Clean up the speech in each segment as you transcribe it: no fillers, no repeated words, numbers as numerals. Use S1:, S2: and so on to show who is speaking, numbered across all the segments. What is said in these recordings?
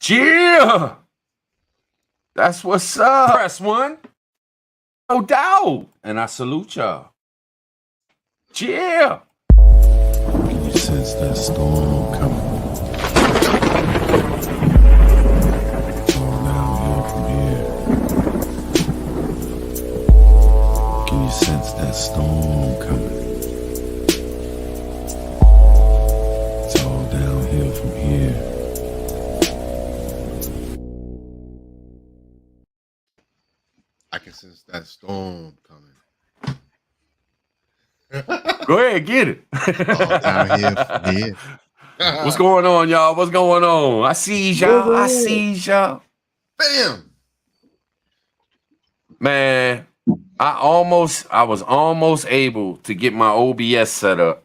S1: Yeah, that's what's up. Press one, no doubt. And I salute y'all. Yeah.
S2: Can you sense that storm coming? It's all downhill from here. Can you sense that storm coming? It's all downhill from here.
S3: I can sense that storm coming.
S1: Go ahead, get it.
S3: All down here from here.
S1: What's going on, y'all? What's going on? I see y'all. I see y'all.
S3: Bam!
S1: Man, I was almost able to get my OBS set up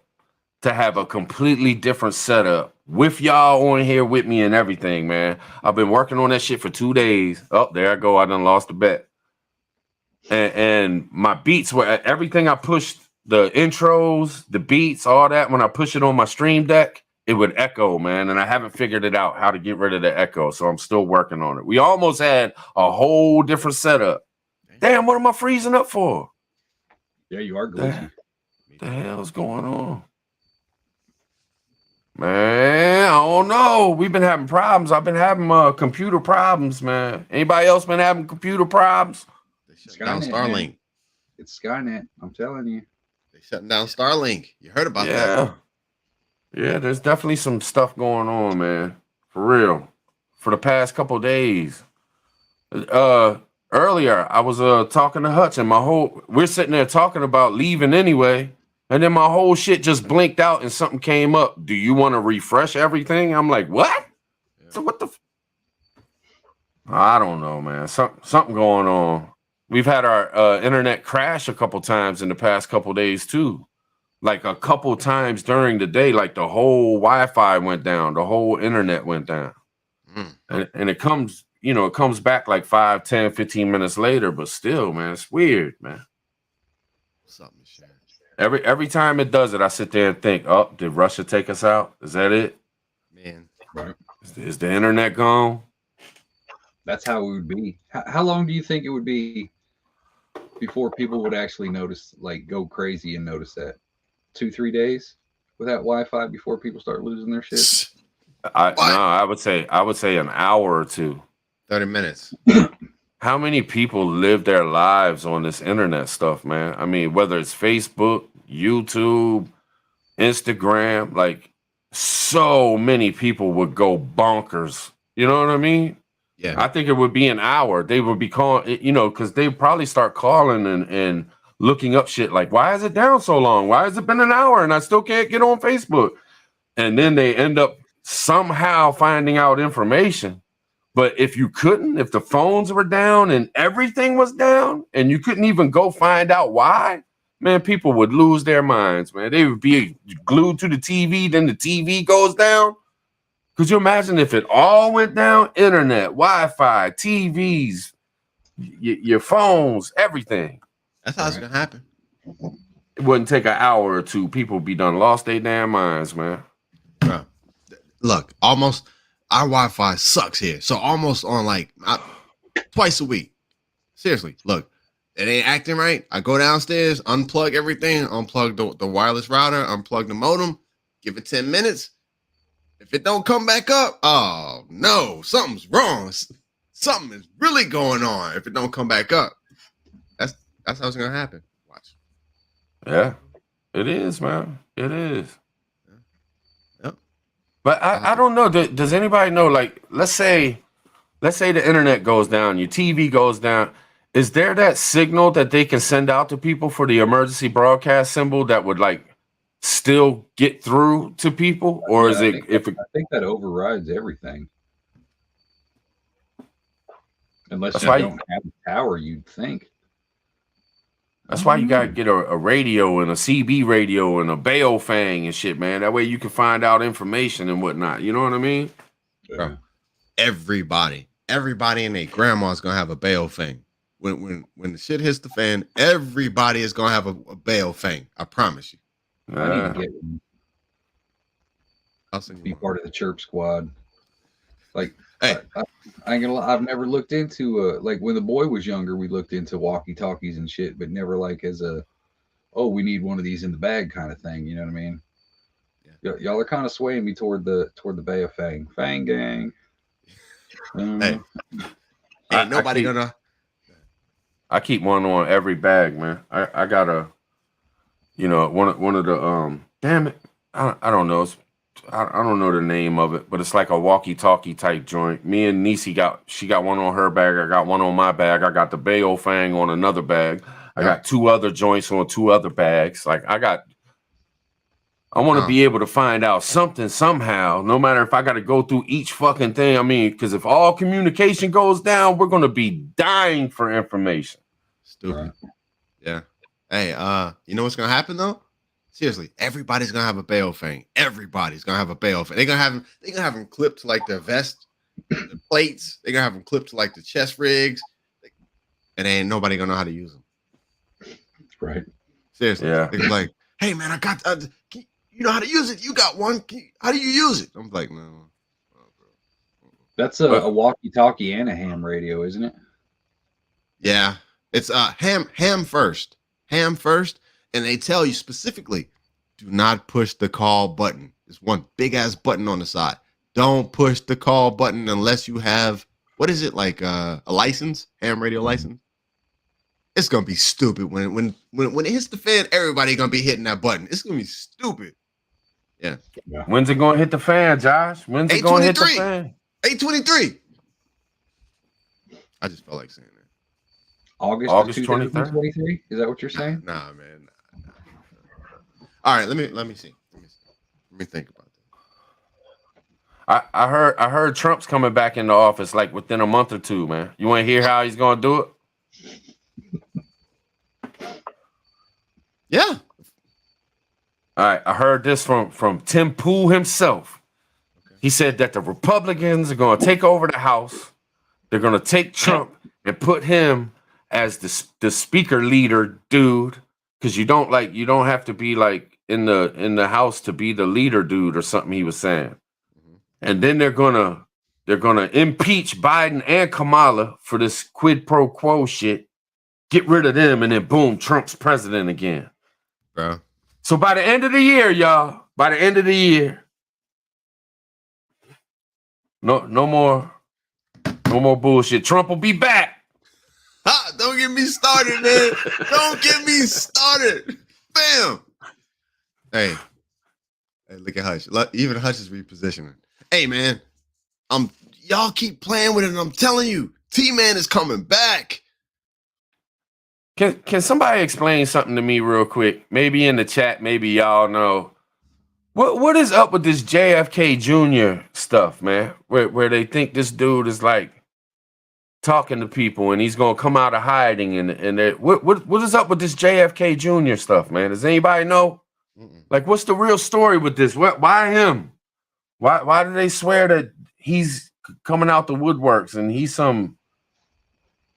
S1: to have a completely different setup with y'all on here with me and everything, man. I've been working on that shit for 2 days. Oh, there I go. I done lost the bet. And my beats were everything I pushed, the intros, the beats, all that. When I push it on my stream deck, it would echo, man. And I haven't figured it out how to get rid of the echo. So I'm still working on it. We almost had a whole different setup. Damn, what am I freezing up for?
S4: Yeah, you are glitchy.
S1: What the hell's going on? Man, I don't know. We've been having problems. I've been having computer problems, man. Anybody else been having computer problems?
S3: They shut down Starlink.
S4: Man. It's Skynet. I'm telling you.
S3: They shutting down Starlink. You heard about that?
S1: Yeah. Yeah, there's definitely some stuff going on, man. For real. For the past couple of days. Earlier, I was talking to Hutch and we're sitting there talking about leaving anyway. And then my whole shit just blinked out and something came up. Do you want to refresh everything? I'm like, what? Yeah. So what the? I don't know, man. Something going on. We've had our internet crash a couple times in the past couple days too. Like a couple times during the day, like the whole Wi-Fi went down, the whole internet went down. And it comes back like 5, 10, 15 minutes later, but still, man, it's weird, man.
S3: Something shit.
S1: Every time it does it, I sit there and think, oh, did Russia take us out? Is that it?
S3: Man.
S1: Is the internet gone?
S4: That's how it would be. How long do you think it would be before people would actually notice, like go crazy and notice that? 2-3 days without Wi-Fi before people start losing their shit?
S1: I would say an hour or two.
S3: 30 minutes.
S1: How many people live their lives on this internet stuff, man? I mean, whether it's Facebook, YouTube, Instagram, like so many people would go bonkers. You know what I mean?
S3: Yeah.
S1: I think it would be an hour. They would be calling, because they probably start calling and looking up shit like, why is it down so long? Why has it been an hour and I still can't get on Facebook? And then they end up somehow finding out information. But if the phones were down and everything was down and you couldn't even go find out why, man, people would lose their minds, man. They would be glued to the TV, then the TV goes down. Could you imagine if it all went down? Internet, Wi-Fi, TVs, your phones, everything.
S3: That's how it's going to happen.
S1: It wouldn't take an hour or two. People would be done lost their damn minds, man.
S3: Bro, look, almost... Our Wi-Fi sucks here. So almost on like twice a week. Seriously, look, it ain't acting right. I go downstairs, unplug everything, unplug the wireless router, unplug the modem, give it 10 minutes. If it don't come back up, oh no, something's wrong. Something is really going on if it don't come back up. That's how it's gonna happen. Watch.
S1: Yeah, it is, man. It is. But I don't know. Does anybody know? Like, let's say the internet goes down, your TV goes down. Is there that signal that they can send out to people for the emergency broadcast symbol that would like still get through to people, or is it? I
S4: think that overrides everything. Unless you don't have a tower, you'd think.
S1: That's why you gotta get a radio and a CB radio and a Baofang and shit, man. That way you can find out information and whatnot. You know what I mean?
S3: Bro, everybody and their grandma's gonna have a Baofang. When the shit hits the fan, everybody is gonna have a Baofang. I promise you.
S4: I need to get one.
S3: I'll send you
S4: be part of the chirp squad. Like
S3: Hey,
S4: I ain't gonna lie, I've never looked into like when the boy was younger, we looked into walkie talkies and shit, but never like as a we need one of these in the bag kind of thing. You know what I mean? Y'all are kind of swaying me toward the Bay of Fang gang.
S3: hey, ain't nobody gonna.
S1: I keep one on every bag, man. I got a, one of the damn it, I don't know. I don't know the name of it, but it's like a walkie-talkie type joint. Me and Nisi she got one on her bag. I got one on my bag. I got the Bayo Fang on another bag. I got 2 other joints on 2 other bags. Like I want to be able to find out something somehow, no matter if I got to go through each fucking thing. I mean, because if all communication goes down, we're going to be dying for information.
S3: Stupid. Right. Yeah. Hey, you know what's going to happen though? Seriously, everybody's going to have a Bayo Fang. Everybody's going to have a Bayo Fang. They're going to have them clipped to like their vest, the plates. They're going to have them clipped to like the chest rigs. And ain't nobody going to know how to use them.
S4: Right.
S3: Seriously. Yeah. They're like, hey man, I got you know how to use it. You got one. How do you use it? I'm like, no. Oh, bro.
S4: That's a walkie-talkie and a ham radio, isn't it?
S3: Yeah. It's ham first. Ham first. And they tell you specifically, do not push the call button. There's one big ass button on the side. Don't push the call button unless you have, what is it, like a license? Ham radio license? It's gonna be stupid when it hits the fan. Everybody gonna be hitting that button. It's gonna be stupid. Yeah.
S1: When's it gonna hit the fan, Josh? When's it gonna hit the fan?
S3: 8/23. I just felt like saying that.
S4: August 23rd. Is that what you're saying?
S3: Nah, man. Nah. All right, let me see. Let me think about
S1: that. I heard Trump's coming back in the office like within a month or 2, man. You want to hear how he's gonna do it?
S3: Yeah.
S1: All right. I heard this from Tim Pool himself. Okay. He said that the Republicans are going to take over the House. They're going to take Trump and put him as the speaker leader dude, because you don't have to be like in the House to be the leader dude or something he was saying. Mm-hmm. And then they're gonna impeach Biden and Kamala for this quid pro quo shit. Get rid of them, and then boom, Trump's president again.
S3: Bro.
S1: So by the end of the year, y'all, no more bullshit. Trump will be back.
S3: Don't get me started, man. Don't get me started. Bam. Hey, look at Hush. Even Hush is repositioning. Hey, man, y'all keep playing with it, and I'm telling you, T-Man is coming back.
S1: Can somebody explain something to me real quick? Maybe in the chat, maybe y'all know. What is up with this JFK Jr. stuff, man? Where they think this dude is like talking to people and he's gonna come out of hiding and what is up with this JFK Jr. stuff, man? Does anybody know? Like, what's the real story with this? Why him? Why do they swear that he's coming out the woodworks and he's some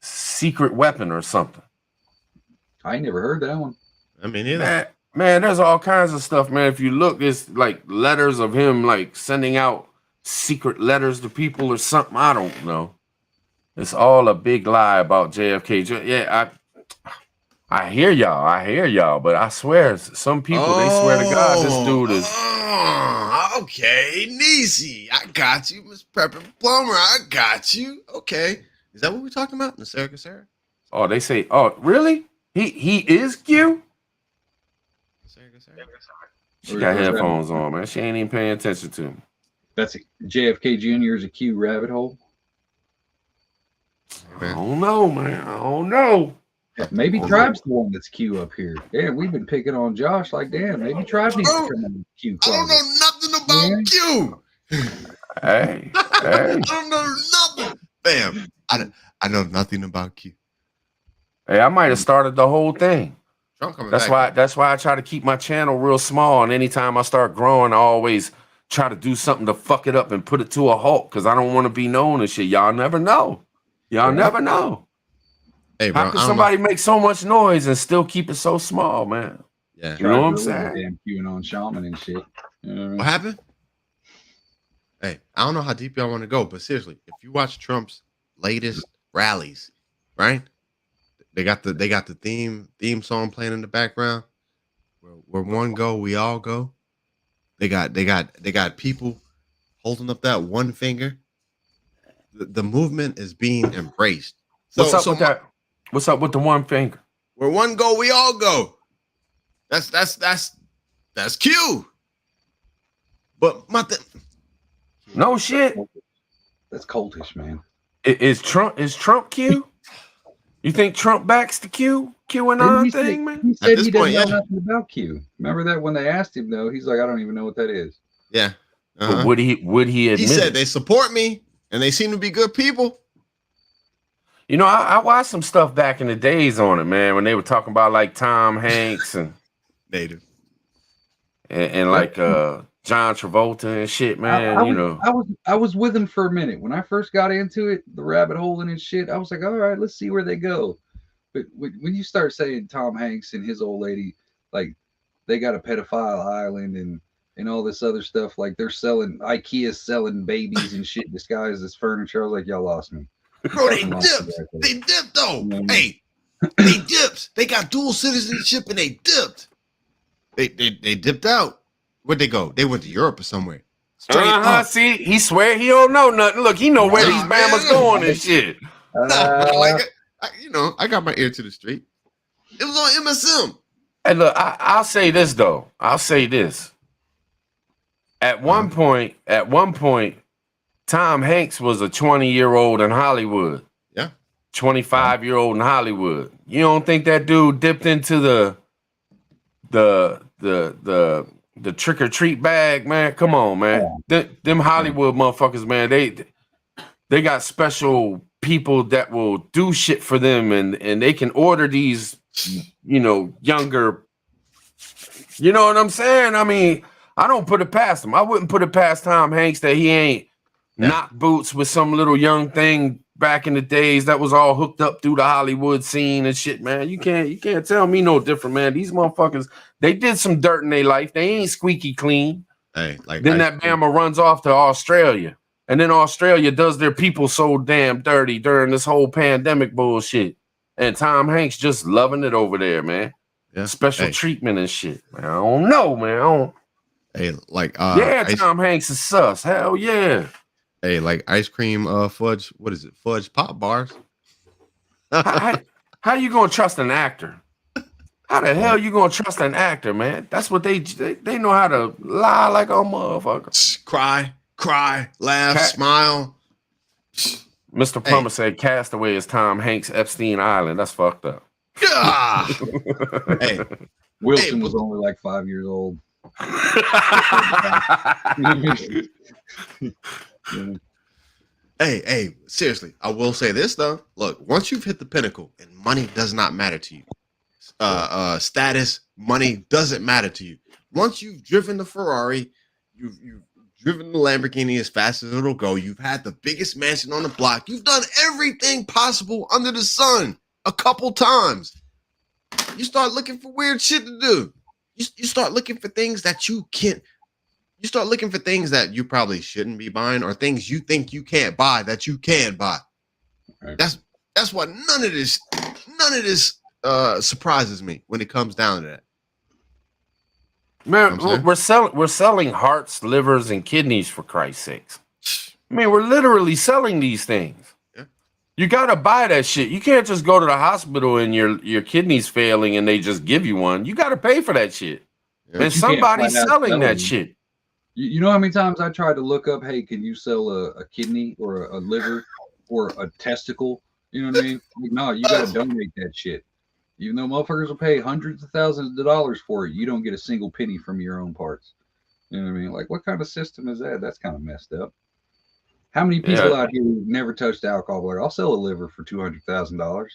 S1: secret weapon or something?
S4: I ain't never heard that one.
S3: I mean, either.
S1: Man, there's all kinds of stuff, man. If you look, it's like letters of him like sending out secret letters to people or something. I don't know. It's all a big lie about JFK. Yeah, I hear y'all, but I swear, some people, they swear to God, this dude is...
S3: okay, Nisi, I got you. Miss Prepper Plumber, I got you. Okay. Is that what we're talking about? Sarah?
S1: Oh, they say, oh, really? He is Q? She got headphones on, man. She ain't even paying attention to him.
S4: That's JFK Jr. is a Q rabbit hole?
S1: I don't know, man. I don't know.
S4: Maybe Tribe's the one that's Q up here. Yeah, we've been picking on Josh like, damn, maybe Tribe needs to come in Q.
S3: I don't know nothing about Q.
S1: Hey.
S3: I don't know nothing. Bam. I know nothing about Q.
S1: Hey, I might have started the whole thing.
S3: That's
S1: why I try to keep my channel real small. And anytime I start growing, I always try to do something to fuck it up and put it to a halt because I don't want to be known and shit. Y'all never know. Never know.
S3: Hey, bro,
S1: how can somebody make so much noise and still keep it so small, man?
S3: Yeah,
S4: you know what I'm saying? Damn QAnon shaman and shit. You know what I mean?
S3: What happened? Hey, I don't know how deep y'all want to go, but seriously, if you watch Trump's latest rallies, right? They got the theme song playing in the background. Where one go, we all go. They got people holding up that one finger. The movement is being embraced.
S1: What's up with that? What's up with the one finger?
S3: Where one go, we all go. That's Q. But
S1: No shit.
S4: That's cultish, man.
S1: Is Trump Q? You think Trump backs the QAnon thing, man?
S4: He said he didn't know nothing about Q. Remember that when they asked him though, he's like, I don't even know what that is.
S3: Yeah.
S1: But would he admit?
S3: He said
S1: it?
S3: they support me and they seem to be good people.
S1: You know, I watched some stuff back in the days on it, man, when they were talking about like Tom Hanks and
S3: Native
S1: and like John Travolta and shit, man.
S4: I was with him for a minute when I first got into it, the rabbit hole and shit. I was like, all right, let's see where they go. But when you start saying Tom Hanks and his old lady, like they got a pedophile island and all this other stuff, like they're selling IKEA's selling babies and shit disguised as furniture. I was like, y'all lost me.
S3: Bro, they dipped. They dipped though. Hey, they dipped. They got dual citizenship and they dipped. They dipped out. Where'd they go? They went to Europe or somewhere.
S1: See, he swear he don't know nothing. Look, he know where these Bama's going and shit.
S3: I got my ear to the street. It was on MSM.
S1: Hey, look, I'll say this though. I'll say this. At one point, Tom Hanks was a 20-year-old in Hollywood.
S3: Yeah.
S1: 25-year-old in Hollywood. You don't think that dude dipped into the trick or treat bag, man? Come on, man. Them Hollywood motherfuckers, man, they got special people that will do shit for them and they can order these, younger, you know what I'm saying? I mean, I don't put it past him. I wouldn't put it past Tom Hanks that he ain't knocked boots with some little young thing back in the days that was all hooked up through the Hollywood scene and shit, man. You can't tell me no different, man. These motherfuckers, they did some dirt in their life. They ain't squeaky clean.
S3: Hey,
S1: then that Bama runs off to Australia. And then Australia does their people so damn dirty during this whole pandemic bullshit. And Tom Hanks just loving it over there, man.
S3: Yeah.
S1: Special treatment and shit. Man, I don't know, man. Tom Hanks is sus. Hell yeah.
S3: Hey, like ice cream, fudge. What is it? Fudge pop bars.
S1: How you gonna trust an actor? How the hell you gonna trust an actor, man? That's what they know how to lie like a motherfucker.
S3: Cry, laugh, smile.
S1: Mr. Plummer said Castaway is Tom Hanks' Epstein Island. That's fucked up.
S3: Yeah. Hey,
S4: Wilson was only like 5 years old.
S3: Hey, seriously, I will say this though. Look, once you've hit the pinnacle and money does not matter to you, status, money doesn't matter to you. Once you've driven the Ferrari, you've driven the Lamborghini as fast as it'll go. You've had the biggest mansion on the block. You've done everything possible under the sun a couple times. You start looking for weird shit to do. You start looking for things that you can't. You start looking for things that you probably shouldn't be buying, or things you think you can't buy that you can buy. Right. That's why none of this surprises me when it comes down to that.
S1: Man, we're selling hearts, livers, and kidneys for Christ's sakes. I mean, we're literally selling these things. Yeah. You gotta buy that shit. You can't just go to the hospital and your kidney's failing and they just give you one. You gotta pay for that shit. Yeah. And somebody's selling that shit.
S4: You know how many times I tried to look up, hey, can you sell a kidney or a liver or a testicle? You know what I mean? Like, no, you got to donate that shit. Even though motherfuckers will pay hundreds of thousands of dollars for it, you don't get a single penny from your own parts. You know what I mean? Like, what kind of system is that? That's kind of messed up. How many people out here who never touched alcohol? Like, I'll sell a liver for $200,000.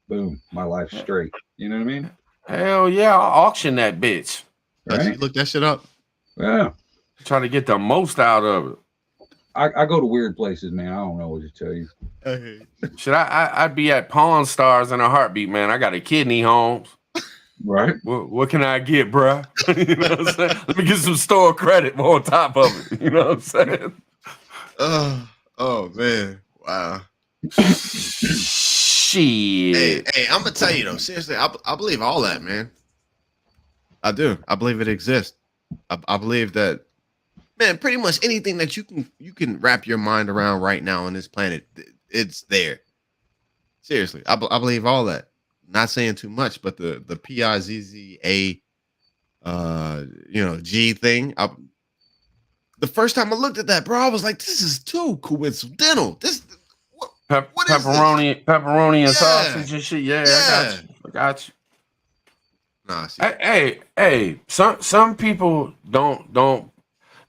S4: Boom, my life's straight. You know what I mean?
S1: Hell yeah, I'll auction that bitch.
S3: Right? You look that shit up.
S4: Yeah.
S1: Try to get the most out of it.
S4: I go to weird places, man. I don't know what to tell you.
S1: Should I'd be at Pawn Stars in a heartbeat, man. I got a kidney, Holmes.
S4: Right.
S1: What can I get, bruh? You know what I'm saying? Let me get some store credit on top of it. You know what I'm saying?
S3: Oh man, wow.
S1: Shit.
S3: Hey, I'm gonna tell you though. Seriously, I believe all that, man. I do. I believe it exists. I believe that, man. Pretty much anything that you can wrap your mind around right now on this planet, it's there. Seriously, I believe all that. Not saying too much, but the PIZZA, G thing. The first time I looked at that, bro, I was like, this is too coincidental. What is
S1: Pepperoni and
S3: Yeah.
S1: sausage and shit. Yeah,
S3: Yeah.
S1: I got you.
S3: Nah, see,
S1: Hey. Some people don't.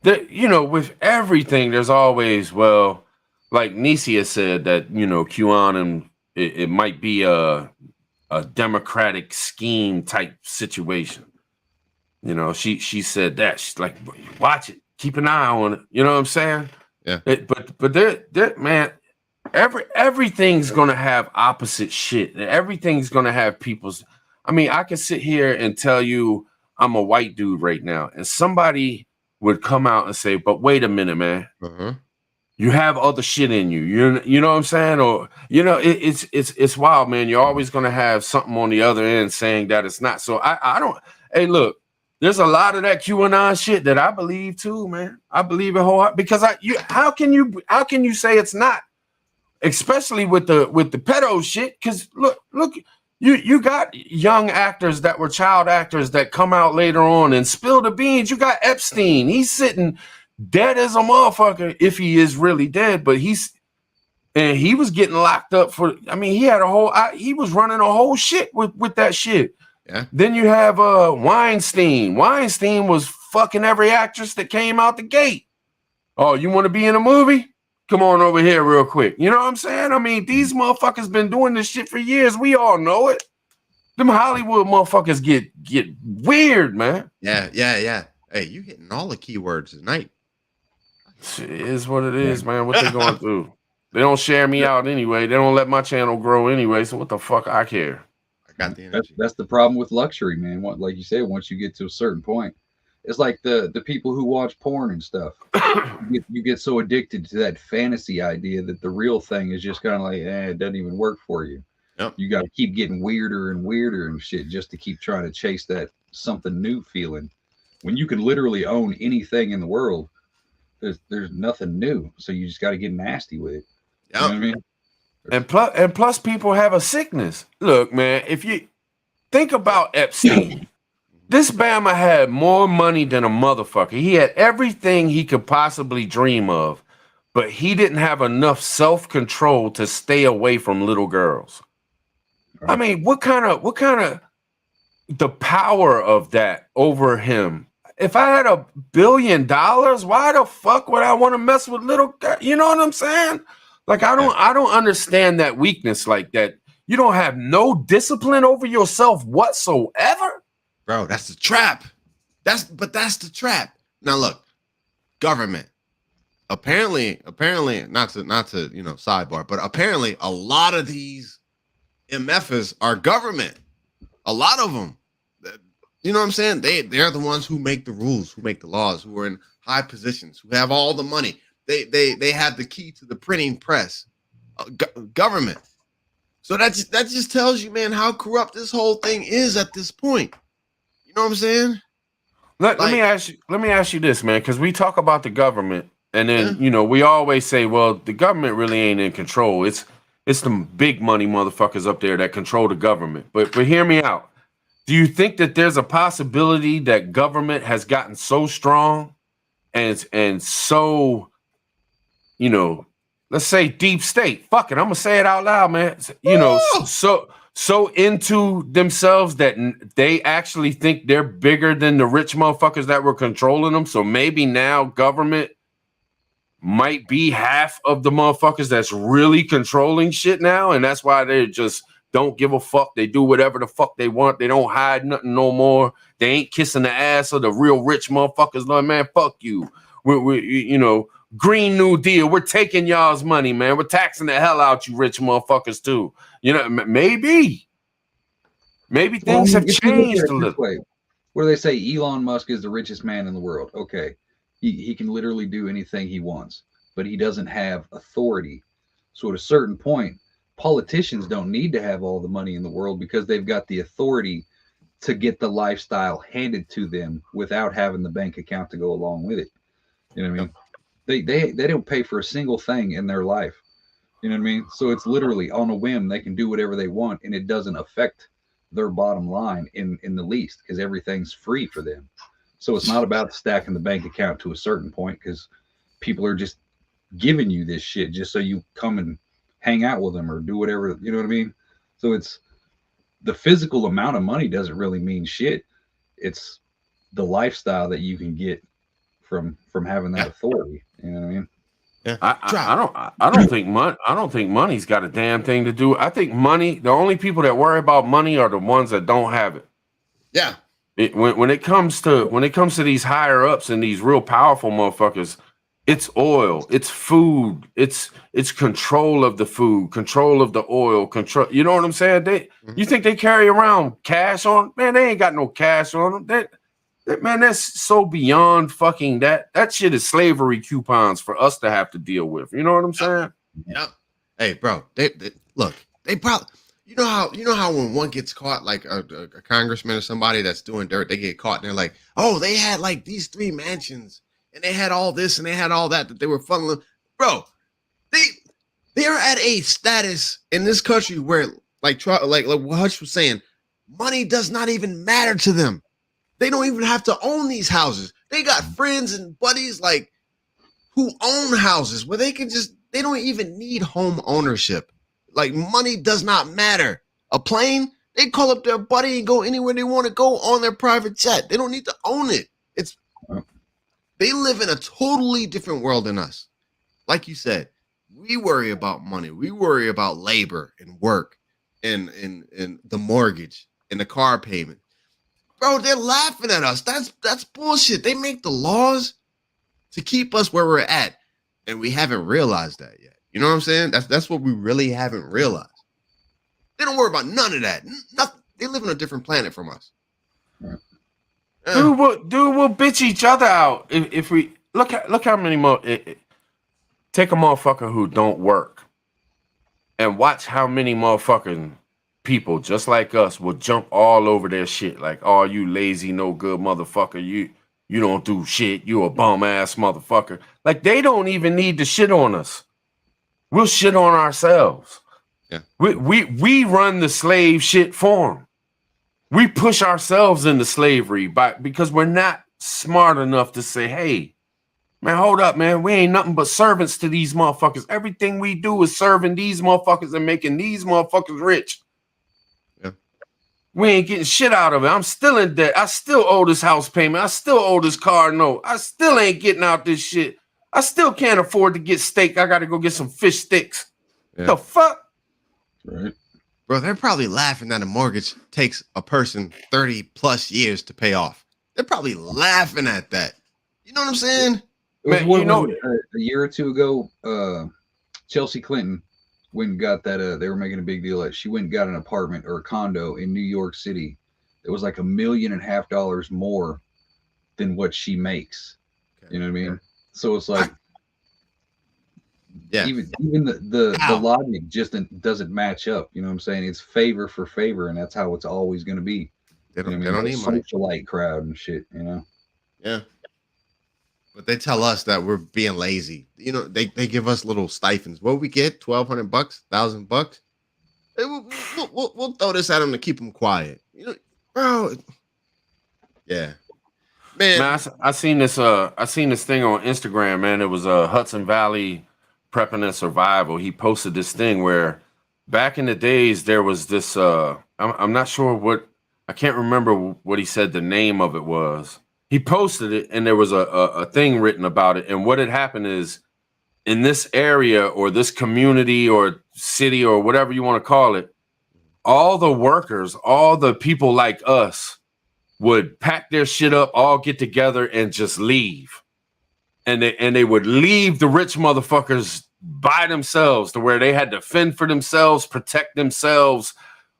S1: With everything, there's always like Nisia said that QAnon it might be a democratic scheme type situation. She said that. She's like, watch it, keep an eye on it. You know what I'm saying?
S3: Yeah.
S1: But man, everything's gonna have opposite shit. Everything's gonna have people's. I mean, I can sit here and tell you I'm a white dude right now, and somebody would come out and say, "But wait a minute, man, you have other shit in you." You know what I'm saying? Or it's wild, man. You're always gonna have something on the other end saying that it's not. So I don't. Hey, look. There's a lot of that QAnon shit that I believe too, man. I believe it wholeheartedly because how can you say it's not? Especially with the pedo shit, because look, you got young actors that were child actors that come out later on and spill the beans. You got Epstein, he's sitting dead as a motherfucker if he is really dead, but he was getting locked up for. I mean, he was running a whole shit with that shit.
S3: Yeah.
S1: Then you have Weinstein. Weinstein was fucking every actress that came out the gate. Oh, you want to be in a movie? Come on over here real quick. You know what I'm saying? I mean, these motherfuckers been doing this shit for years. We all know it. Them Hollywood motherfuckers get weird, man.
S3: Yeah. Hey, you hitting all the keywords tonight.
S1: It is what it is, man. What they going through? They don't share me out anyway. They don't let my channel grow anyway. So what the fuck I care?
S3: I got the energy.
S4: That's the problem with luxury, man. Like you said, once you get to a certain point, it's like the people who watch porn and stuff. You get so addicted to that fantasy idea that the real thing is just kind of like, it doesn't even work for you.
S3: Yep.
S4: You got to keep getting weirder and weirder and shit just to keep trying to chase that something new feeling. When you can literally own anything in the world, there's nothing new. So you just got to get nasty with it.
S3: Yep.
S4: You know what I mean?
S1: And plus, people have a sickness. Look, man, if you think about Epstein. This Bama had more money than a motherfucker. He had everything he could possibly dream of, but he didn't have enough self-control to stay away from little girls. Right. I mean, what kind of the power of that over him? If I had $1 billion, why the fuck would I want to mess with little girls? You know what I'm saying? Like, I don't understand that weakness like that. You don't have no discipline over yourself whatsoever.
S3: Bro, that's the trap. That's the trap. Now look, government. Apparently, not to sidebar, but apparently a lot of these MFs are government. A lot of them. You know what I'm saying? They're the ones who make the rules, who make the laws, who are in high positions, who have all the money. They have the key to the printing press. Government. So that just tells you, man, how corrupt this whole thing is at this point. You know what I'm saying?
S1: Let me ask you this, man, because we talk about the government, and then we always say, well, the government really ain't in control. It's the big money motherfuckers up there that control the government. But hear me out. Do you think that there's a possibility that government has gotten so strong and so, let's say deep state? Fuck it, I'm gonna say it out loud, man. So into themselves that they actually think they're bigger than the rich motherfuckers that were controlling them. So maybe now government might be half of the motherfuckers that's really controlling shit now. And that's why they just don't give a fuck. They do whatever the fuck they want. They don't hide nothing no more. They ain't kissing the ass of the real rich motherfuckers. Like, man, fuck you. We Green New Deal. We're taking y'all's money, man. We're taxing the hell out you rich motherfuckers too. Maybe. Maybe
S4: Well, I
S1: things
S4: mean,
S1: have
S4: if you look at
S1: changed
S4: it
S1: a
S4: this
S1: little.
S4: way, what do they say? Elon Musk is the richest man in the world. Okay, he can literally do anything he wants, but he doesn't have authority. So at a certain point, politicians don't need to have all the money in the world because they've got the authority to get the lifestyle handed to them without having the bank account to go along with it. You know what I mean? They don't pay for a single thing in their life. You know what I mean? So it's literally on a whim. They can do whatever they want, and it doesn't affect their bottom line in the least because everything's free for them. So it's not about stacking the bank account to a certain point because people are just giving you this shit just so you come and hang out with them or do whatever. You know what I mean? So it's the physical amount of money doesn't really mean shit. It's the lifestyle that you can get from having that authority. You know what I mean?
S3: Yeah.
S1: I don't think money's got a damn thing to do. I think money. The only people that worry about money are the ones that don't have it.
S3: Yeah.
S1: When it comes to these higher ups and these real powerful motherfuckers, it's oil, it's food, it's control of the food, control of the oil, control. You know what I'm saying? You think they carry around cash on? Man, they ain't got no cash on them. Man, that's so beyond fucking that. That shit is slavery coupons for us to have to deal with. You know what I'm saying?
S3: Yeah. Hey, bro. They look. They probably. You know how when one gets caught, like a congressman or somebody that's doing dirt, they get caught and they're like, oh, they had like these 3 mansions and they had all this and they had all that they were funneling. Bro, they're at a status in this country where like what Hutch was saying, money does not even matter to them. They don't even have to own these houses. They got friends and buddies like who own houses where they don't even need home ownership. Like money does not matter. A plane, they call up their buddy and go anywhere they want to go on their private jet. They don't need to own it. They live in a totally different world than us. Like you said, we worry about money. We worry about labor and work and the mortgage and the car payment. Bro, they're laughing at us. That's bullshit. They make the laws to keep us where we're at, and we haven't realized that yet. You know what I'm saying? That's what we really haven't realized. They don't worry about none of that. Nothing. They live on a different planet from us.
S1: Dude, we'll bitch each other out if we look how many more. Take a motherfucker who don't work, and watch how many motherfucking people just like us will jump all over their shit like, oh, you lazy, no good motherfucker. You don't do shit. You a bum ass motherfucker. Like they don't even need to shit on us. We'll shit on ourselves.
S3: Yeah.
S1: We run the slave shit for them. We push ourselves into slavery because we're not smart enough to say, hey, man, hold up, man. We ain't nothing but servants to these motherfuckers. Everything we do is serving these motherfuckers and making these motherfuckers rich. We ain't getting shit out of it. I'm still in debt. I still owe this house payment. I still owe this car note. I still ain't getting out this shit. I still can't afford to get steak. I got to go get some fish sticks. Yeah. The fuck?
S4: Right.
S3: Bro, they're probably laughing that a mortgage takes a person 30 plus years to pay off. They're probably laughing at that. You know what I'm saying?
S4: Man, a year or two ago, Chelsea Clinton went and got that. They were making a big deal. She went and got an apartment or a condo in New York City. It was like $1.5 million more than what she makes. Okay. You know what I mean? So it's like,
S3: yeah,
S4: even the logic just doesn't match up. You know what I'm saying? It's favor for favor, and that's how it's always going to be.
S3: They don't need money.
S4: Socialite crowd and shit. You know?
S3: Yeah. But they tell us that we're being lazy. You know, they give us little stipends. What we get? $1,200, $1,000. We'll throw this at them to keep them quiet. You know, bro. Yeah, man.
S1: I seen this thing on Instagram. Man, it was Hudson Valley Prepping and Survival. He posted this thing where back in the days there was this. I'm not sure what. I can't remember what he said the name of it was. He posted it, and there was a thing written about it. And what had happened is, in this area or this community or city or whatever you want to call it, all the workers, all the people like us would pack their shit up, all get together and just leave. And they would leave the rich motherfuckers by themselves to where they had to fend for themselves, protect themselves,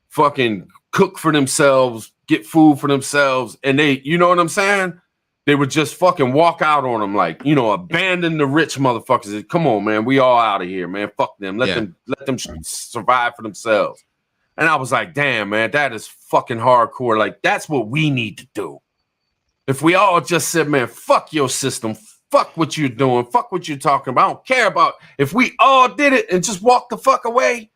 S1: fucking cook for themselves, get food for themselves, and they, you know what I'm saying? They would just fucking walk out on them, like, you know, abandon the rich motherfuckers. Come on, man, we all out of here, man. Fuck them. Let them survive for themselves. And I was like, damn, man, that is fucking hardcore. Like, that's what we need to do. If we all just said, man, fuck your system, fuck what you're doing, fuck what you're talking about, I don't care about. If we all did it and just walked the fuck away,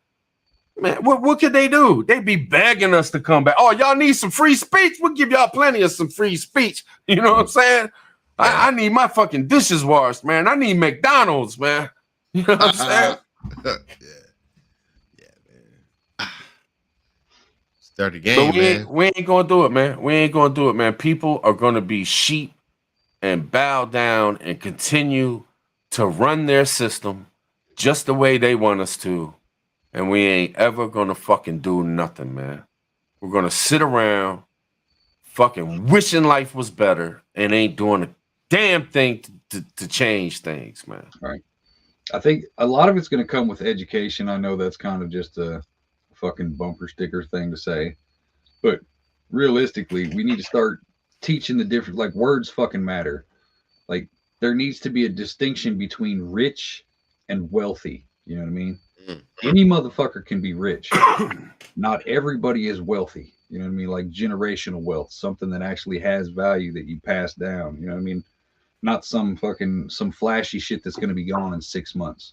S1: man, what could they do? They'd be begging us to come back. Oh, y'all need some free speech? We'll give y'all plenty of some free speech. You know what I'm saying? I need my fucking dishes washed, man. I need McDonald's, man. You know what I'm saying?
S3: Yeah, man. Start the game, man.
S1: We ain't gonna do it, man. We ain't gonna do it, man. People are gonna be sheep and bow down and continue to run their system just the way they want us to. And we ain't ever gonna fucking do nothing, man. We're gonna sit around fucking wishing life was better and ain't doing a damn thing to change things, man.
S4: All right. I think a lot of it's going to come with education. I know that's kind of just a fucking bumper sticker thing to say, but realistically, we need to start teaching the different, like, words fucking matter. Like, there needs to be a distinction between rich and wealthy. You know what I mean? Any motherfucker can be rich. Not everybody is wealthy. You know what I mean? Like generational wealth, something that actually has value that you pass down. You know what I mean? Not some flashy shit that's going to be gone in 6 months.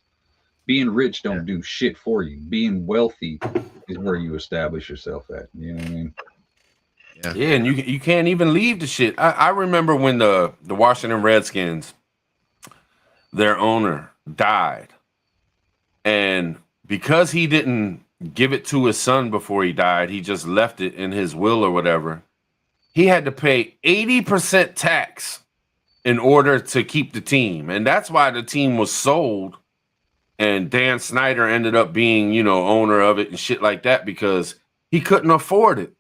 S4: Being rich don't do shit for you. Being wealthy is where you establish yourself at. You know what I mean?
S1: Yeah, and you can't even leave the shit. I remember when the Washington Redskins, their owner, died. And because he didn't give it to his son before he died, he just left it in his will or whatever. He had to pay 80% tax in order to keep the team. And that's why the team was sold. And Dan Snyder ended up being, you know, owner of it and shit like that because he couldn't afford it.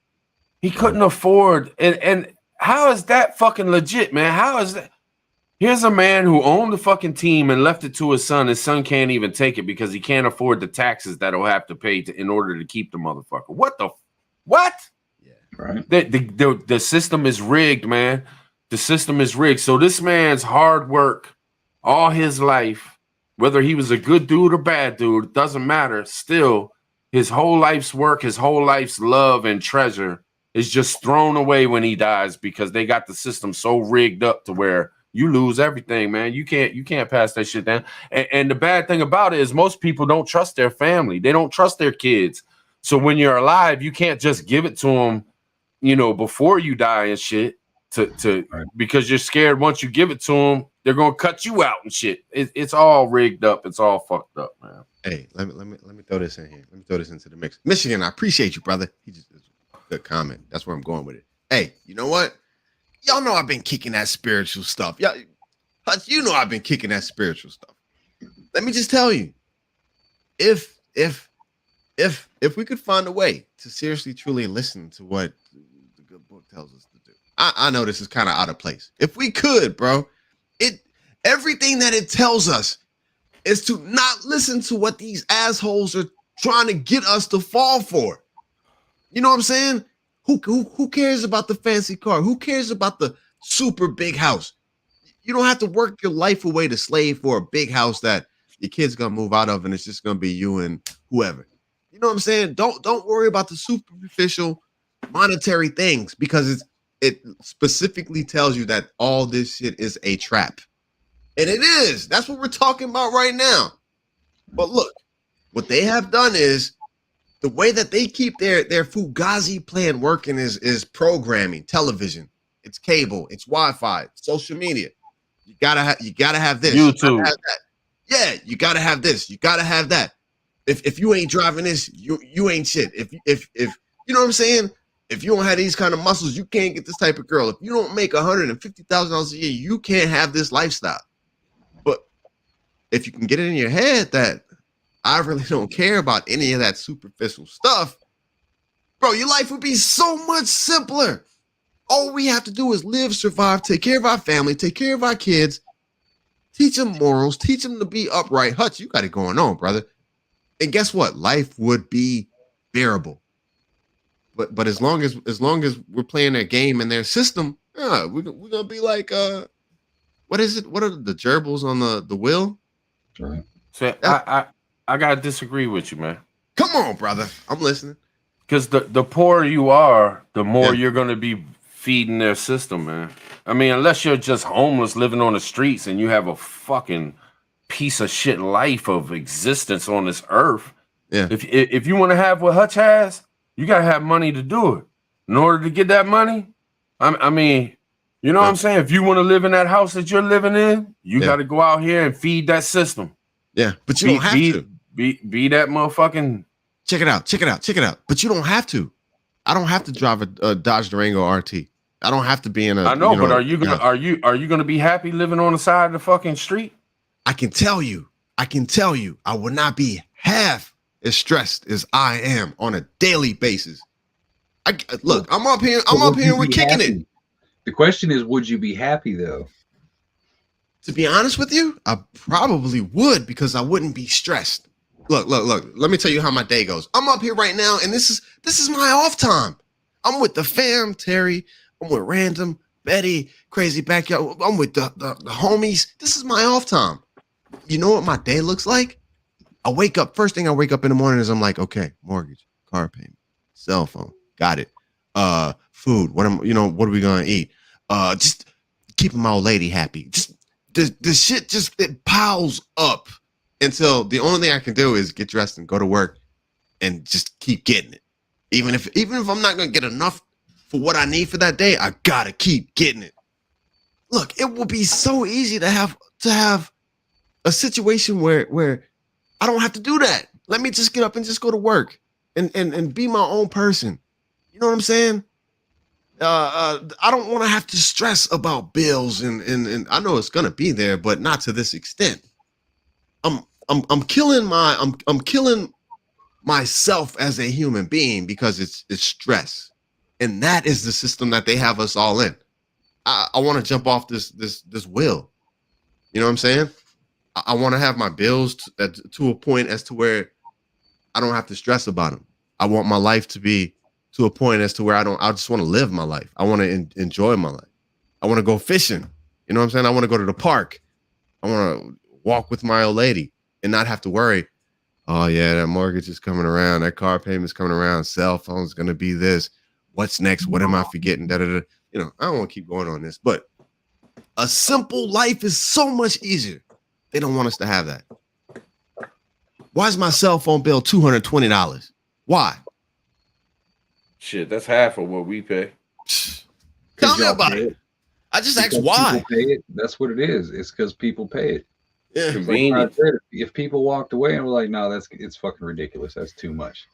S1: He couldn't afford. And how is that fucking legit, man? How is that? Here's a man who owned the fucking team and left it to his son. His son can't even take it because he can't afford the taxes that he'll have to pay in order to keep the motherfucker. What?
S4: Yeah, right.
S1: The system is rigged, man. The system is rigged. So this man's hard work all his life, whether he was a good dude or bad dude, it doesn't matter. Still, his whole life's work, his whole life's love and treasure is just thrown away when he dies because they got the system so rigged up to where you lose everything, man. You can't pass that shit down. And the bad thing about it is most people don't trust their family. They don't trust their kids. So when you're alive, you can't just give it to them, you know, before you die and shit right. Because you're scared once you give it to them, they're going to cut you out and shit. It's all rigged up. It's all fucked up, man.
S3: Hey, let me throw this in here. Let me throw this into the mix. Michigan, I appreciate you, brother. He just good comment. That's where I'm going with it. Hey, you know what? Y'all know I've been kicking that spiritual stuff. Y'all, you know I've been kicking that spiritual stuff. Let me just tell you, if we could find a way to seriously, truly listen to what the good book tells us to do, I know this is kind of out of place. If we could, bro, everything that it tells us is to not listen to what these assholes are trying to get us to fall for. You know what I'm saying? Who cares about the fancy car? Who cares about the super big house? You don't have to work your life away to slave for a big house that your kid's gonna move out of, and it's just gonna be you and whoever. You know what I'm saying? Don't worry about the superficial monetary things because it specifically tells you that all this shit is a trap. And it is. That's what we're talking about right now. But look, what they have done is the way that they keep their Fugazi plan working is programming, television, it's cable, it's Wi-Fi, social media. You gotta have this.
S1: YouTube.
S3: You have that. Yeah, you gotta have this. You gotta have that. If you ain't driving this, you ain't shit. If you know what I'm saying? If you don't have these kind of muscles, you can't get this type of girl. If you don't make $150,000 a year, you can't have this lifestyle. But if you can get it in your head that I really don't care about any of that superficial stuff, bro, your life would be so much simpler. All we have to do is live, survive, take care of our family, take care of our kids, teach them morals, teach them to be upright. Hutch, you got it going on, brother. And guess what? Life would be bearable. but as long as we're playing their game and their system, yeah, we're gonna be like what is it? What are the gerbils on the wheel?
S4: Right.
S1: So I gotta disagree with you, man.
S3: Come on, brother. I'm listening.
S1: Because the poorer you are, the more
S3: Yeah.
S1: you're gonna be feeding their system, man. I mean, unless you're just homeless living on the streets and you have a fucking piece of shit life of existence on this earth.
S3: Yeah.
S1: If you want to have what Hutch has, you gotta have money to do it. In order to get that money, I mean, you know what I'm saying? If you want to live in that house that you're living in, you got to go out here and feed that system.
S3: Yeah, but you don't have to.
S1: Be that motherfucking.
S3: Check it out. But you don't have to. I don't have to drive a Dodge Durango RT. I don't have to be in a.
S1: I know, but are you gonna be happy living on the side of the fucking street?
S3: I can tell you, I would not be half as stressed as I am on a daily basis. Look, I'm up here, we're kicking it.
S4: The question is, would you be happy though?
S3: To be honest with you, I probably would because I wouldn't be stressed. Look. Let me tell you how my day goes. I'm up here right now, and this is my off time. I'm with the fam, Terry. I'm with Random, Betty, Crazy Backyard. I'm with the homies. This is my off time. You know what my day looks like? I wake up. First thing I wake up in the morning is I'm like, okay, mortgage, car payment, cell phone, got it. Food. What are we gonna eat? Just keeping my old lady happy. Just the shit it piles up until the only thing I can do is get dressed and go to work and just keep getting it. Even if I'm not gonna get enough for what I need for that day, I gotta keep getting it. Look, it will be so easy to have a situation where I don't have to do that. Let me just get up and just go to work and be my own person. You know what I'm saying? I don't want to have to stress about bills and I know it's gonna be there, but not to this extent. I'm killing myself as a human being because it's stress, and that is the system that they have us all in. I want to jump off this wheel. You know what I'm saying? I want to have my bills to a point as to where I don't have to stress about them. I want my life to be to a point as to where I just want to live my life. I want to enjoy my life. I want to go fishing. You know what I'm saying? I want to go to the park. I want to walk with my old lady and not have to worry. Oh yeah, that mortgage is coming around. That car payment's coming around. Cell phone's going to be this. What's next? What am I forgetting? Da-da-da. You know, I don't want to keep going on this, but a simple life is so much easier. They don't want us to have that. Why is my cell phone bill $220? Why?
S1: Shit, that's half of what we pay.
S3: Tell me about it. I just asked why.
S4: Pay it. That's what it is. It's because people pay it.
S3: Yeah.
S1: Convenient.
S4: Like if people walked away and were like, "No, it's fucking ridiculous. That's too much."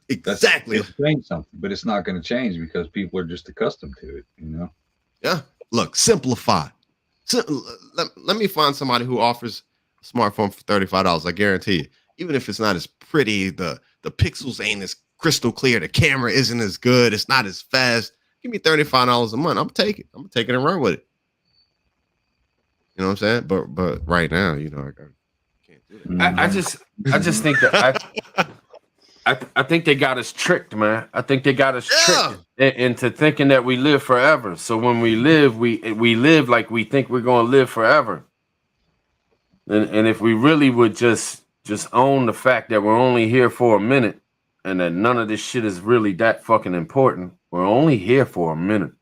S3: Exactly.
S4: It's change something, but it's not going to change because people are just accustomed to it. You know.
S3: Yeah. Look, simplify. Let me find somebody who offers a smartphone for $35. I guarantee you, even if it's not as pretty, the pixels ain't as crystal clear, the camera isn't as good, it's not as fast. Give me $35 a month. I'm gonna take it and run with it. You know what I'm saying? But right now, you know, I can't do it.
S1: I just think that I think they got us tricked, man. I think they got us tricked into thinking that we live forever. So when we live, we live like we think we're gonna live forever. And if we really would just own the fact that we're only here for a minute and that none of this shit is really that fucking important. We're only here for a minute.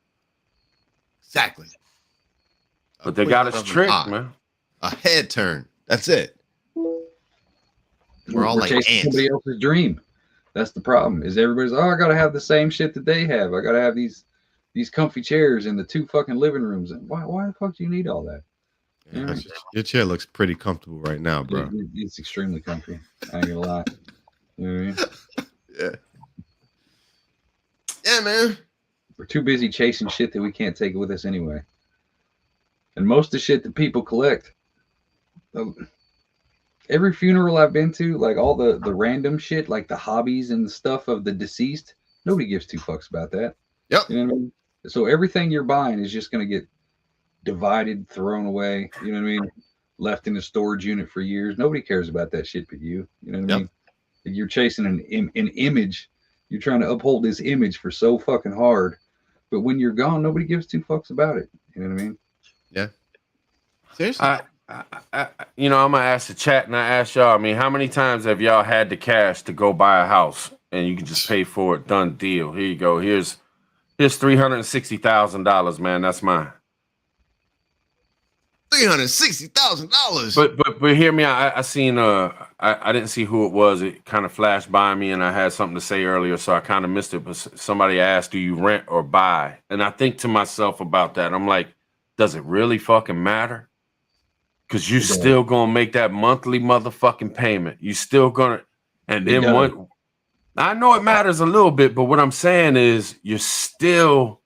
S3: Exactly.
S1: But they got us tricked, man.
S3: A head turn. That's it. We're all like
S4: chasing
S3: ants.
S4: Somebody else's dream. That's the problem. Is everybody's I gotta have the same shit that they have. I gotta have these comfy chairs in the 2 fucking living rooms. And why the fuck do you need all that?
S3: Yeah, your chair looks pretty comfortable right now, bro.
S4: It's extremely comfy. I ain't gonna lie. You know what I mean?
S3: Yeah. Yeah, man.
S4: We're too busy chasing shit that we can't take with us anyway. And most of the shit that people collect, every funeral I've been to, like all the random shit, like the hobbies and the stuff of the deceased, nobody gives 2 fucks about that.
S3: Yep.
S4: You know what I mean? So everything you're buying is just going to get divided, thrown away. You know what I mean? Left in a storage unit for years. Nobody cares about that shit but you. You know what I mean? You're chasing an image You're trying to uphold this image for so fucking hard, but when you're gone, nobody gives two fucks about it. You know what I mean?
S3: Yeah. Seriously.
S1: I'm gonna ask the chat and I ask y'all. I mean, how many times have y'all had the cash to go buy a house and you can just pay for it? Done deal. Here you go. Here's $360,000, man. That's mine.
S3: $360,000.
S1: But hear me. I seen I didn't see who it was. It kind of flashed by me, and I had something to say earlier, so I kind of missed it. But somebody asked, "Do you rent or buy?" And I think to myself about that. I'm like, does it really fucking matter? Because you still gonna make that monthly motherfucking payment. You still gonna, and then one. I know it matters a little bit, but what I'm saying is, you're still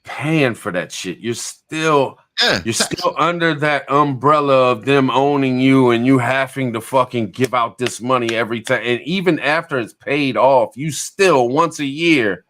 S1: paying for that shit. You're still under that umbrella of them owning you and you having to fucking give out this money every time. And even after it's paid off, you still once a year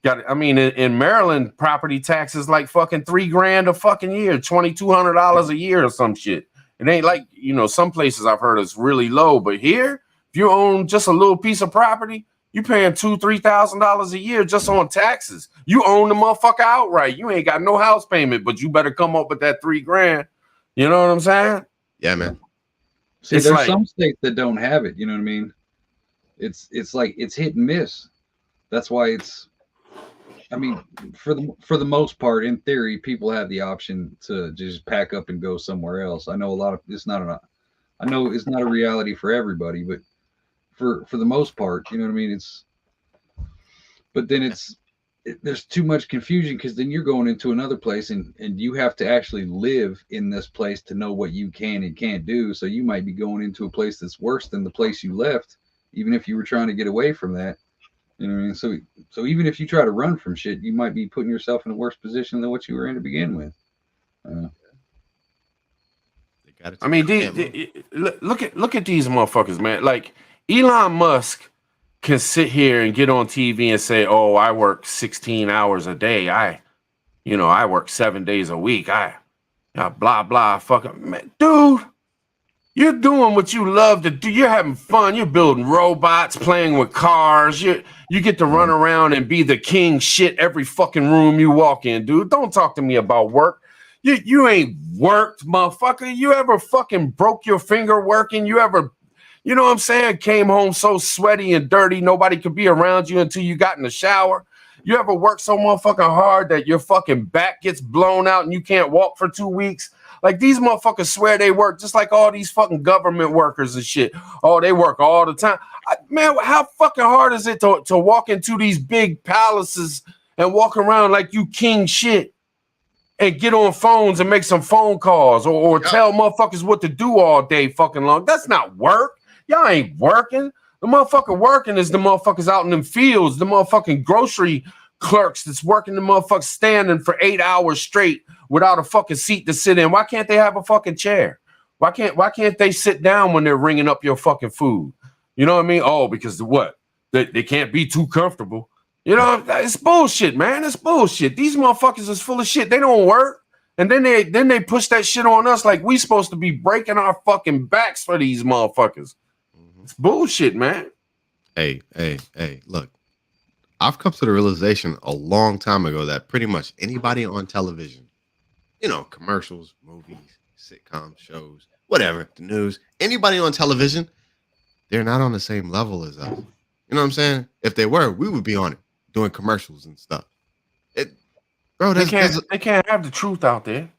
S1: got it. I mean, in Maryland, property taxes like fucking $3,000 a fucking year, $2,200 a year or some shit. It ain't like, some places I've heard it's really low, but here, if you own just a little piece of property, you paying $2,000-$3,000 a year just on taxes. You own the motherfucker outright. You ain't got no house payment, but you better come up with that $3,000. You know what I'm saying?
S3: Yeah, man.
S4: See, there's some states that don't have it. You know what I mean? It's like it's hit and miss. That's why for the most part, in theory, people have the option to just pack up and go somewhere else. I know I know it's not a reality for everybody, but for the most part, you know what I mean? But then there's too much confusion because then you're going into another place and you have to actually live in this place to know what you can and can't do. So you might be going into a place that's worse than the place you left, even if you were trying to get away from that. You know what I mean? So even if you try to run from shit, you might be putting yourself in a worse position than what you were in to begin with.
S1: I mean, look at these motherfuckers, man. Like, Elon Musk can sit here and get on TV and say, "Oh, I work 16 hours a day. I work 7 days a week. Blah blah." Fucking man, dude, you're doing what you love to do. You're having fun. You're building robots, playing with cars. You get to run around and be the king shit every fucking room you walk in, dude. Don't talk to me about work. You ain't worked, motherfucker. You ever fucking broke your finger working? You ever, you know what I'm saying, came home so sweaty and dirty nobody could be around you until you got in the shower? You ever worked so motherfucking hard that your fucking back gets blown out and you can't walk for 2 weeks? Like, these motherfuckers swear they work just like all these fucking government workers and shit. Oh, they work all the time. Man, how fucking hard is it to walk into these big palaces and walk around like you king shit and get on phones and make some phone calls or tell motherfuckers what to do all day fucking long? That's not work. Y'all ain't working. The motherfucker working is the motherfuckers out in them fields, the motherfucking grocery clerks that's working the motherfuckers standing for 8 hours straight without a fucking seat to sit in. Why can't they have a fucking chair? Why can't they sit down when they're ringing up your fucking food? You know what I mean? Oh, because what? They can't be too comfortable. You know, it's bullshit, man. It's bullshit. These motherfuckers is full of shit. They don't work. And then they push that shit on us like we supposed to be breaking our fucking backs for these motherfuckers. It's bullshit, man.
S3: Hey, look. I've come to the realization a long time ago that pretty much anybody on television, commercials, movies, sitcoms, shows, whatever, the news, anybody on television, they're not on the same level as us. You know what I'm saying? If they were, we would be on it doing commercials and stuff. They
S1: can't have the truth out there.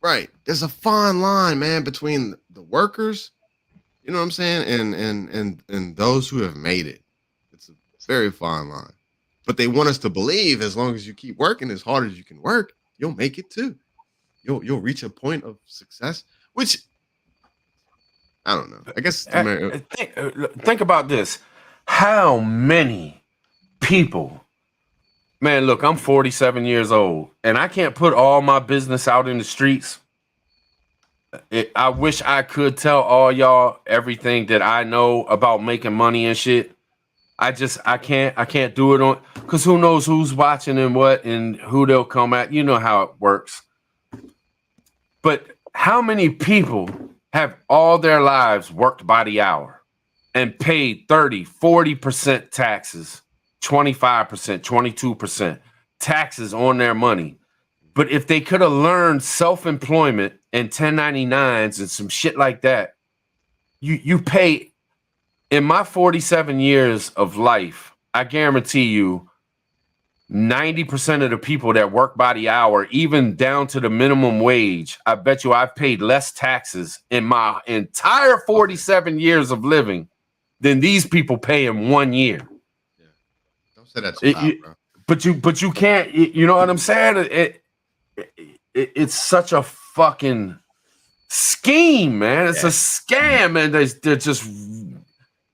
S3: Right. There's a fine line, man, between the workers, you know what I'm saying, and those who have made it. It's a very fine line. But they want us to believe as long as you keep working as hard as you can work, you'll make it too. You'll reach a point of success, which I don't know. I guess
S1: think about this. How many people, man, look, I'm 47 years old and I can't put all my business out in the streets. I wish I could tell all y'all everything that I know about making money and shit. I can't do it on, because who knows who's watching and what and who they'll come at. You know how it works. But how many people have all their lives worked by the hour and paid 30, 40% taxes 25%, 22% taxes on their money. But if they could have learned self-employment and 1099s and some shit like that, you pay. In my 47 years of life, I guarantee you 90% of the people that work by the hour, even down to the minimum wage, I bet you I've paid less taxes in my entire 47 years of living than these people pay in 1 year.
S3: Yeah. Don't say that too loud, bro.
S1: But you can't. You know what I'm saying? It's such a fucking scheme, man. It's a scam, and they're just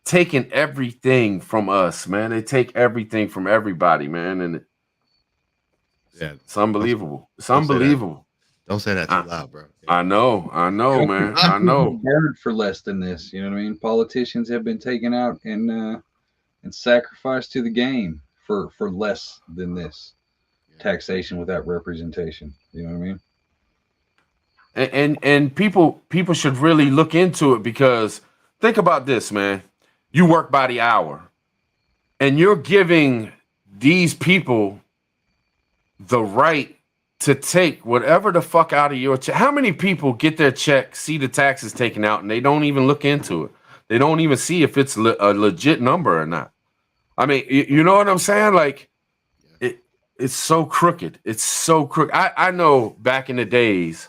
S1: taking everything from us, man. They take everything from everybody, man, and it's unbelievable. It's unbelievable.
S3: Don't say that too loud, bro.
S1: I know, man. I know.
S4: Burned for less than this. You know what I mean? Politicians have been taken out and sacrificed to the game for less than this. Taxation without representation. You know what I mean?
S1: And people should really look into it, because think about this, man. You work by the hour, and you're giving these people the right to take whatever the fuck out of your check. How many people get their check, see the taxes taken out, and they don't even look into it? They don't even see if it's a legit number or not. I mean, you know what I'm saying? Like, it's so crooked. It's so crooked. I know back in the days,